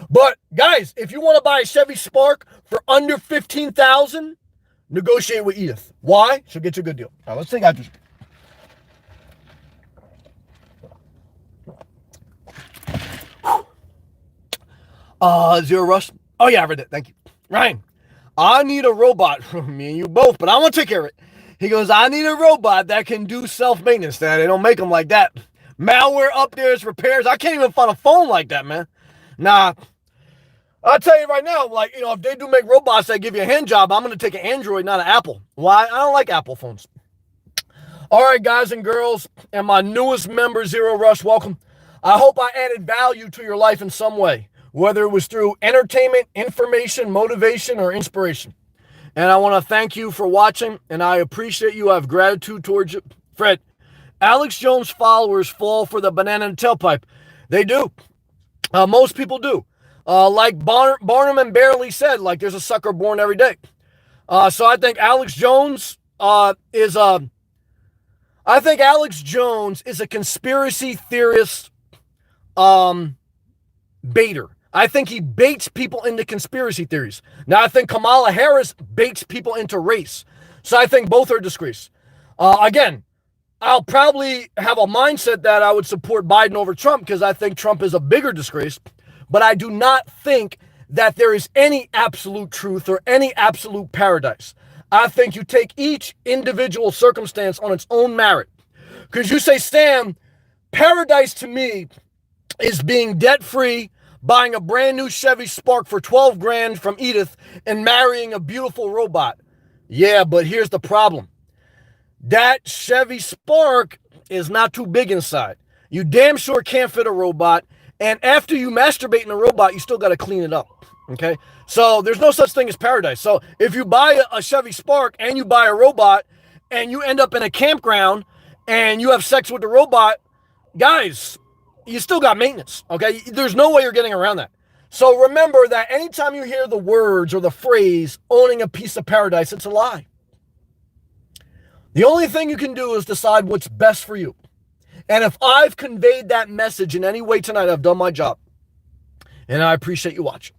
But guys, if you want to buy a Chevy Spark for under $15,000, negotiate with Edith. Why? She'll get you a good deal. All right, let's take out this. Zero Rush. Oh yeah, I read it. Thank you. Ryan, I need a robot. Me and you both, but I want to take care of it. He goes, I need a robot that can do self-maintenance. That they don't make them like that. Malware updates, repairs. I can't even find a phone like that, man. Nah. I'll tell you right now, like, you know, if they do make robots that give you a hand job, I'm going to take an Android, not an Apple. Why? I don't like Apple phones. All right, guys and girls, and my newest member, Zero Rush, welcome. I hope I added value to your life in some way, whether it was through entertainment, information, motivation, or inspiration. And I want to thank you for watching, and I appreciate you. I have gratitude towards you. Fred, Alex Jones followers fall for the banana in the tailpipe. They do. Most people do. Like Barnum and Bailey said, like there's a sucker born every day. So I think Alex Jones is a conspiracy theorist baiter. I think he baits people into conspiracy theories. Now I think Kamala Harris baits people into race. So I think both are disgrace. Again, I'll probably have a mindset that I would support Biden over Trump because I think Trump is a bigger disgrace. But I do not think that there is any absolute truth or any absolute paradise. I think you take each individual circumstance on its own merit. Because you say, Sam, paradise to me is being debt-free, buying a brand new Chevy Spark for 12 grand from Edith, and marrying a beautiful robot. Yeah, but here's the problem. That Chevy Spark is not too big inside. You damn sure can't fit a robot. And after you masturbate in a robot, you still got to clean it up. Okay? So there's no such thing as paradise. So if you buy a Chevy Spark and you buy a robot and you end up in a campground and you have sex with the robot, guys, you still got maintenance. Okay? There's no way you're getting around that. So remember that anytime you hear the words or the phrase owning a piece of paradise, it's a lie. The only thing you can do is decide what's best for you. And if I've conveyed that message in any way tonight, I've done my job. And I appreciate you watching.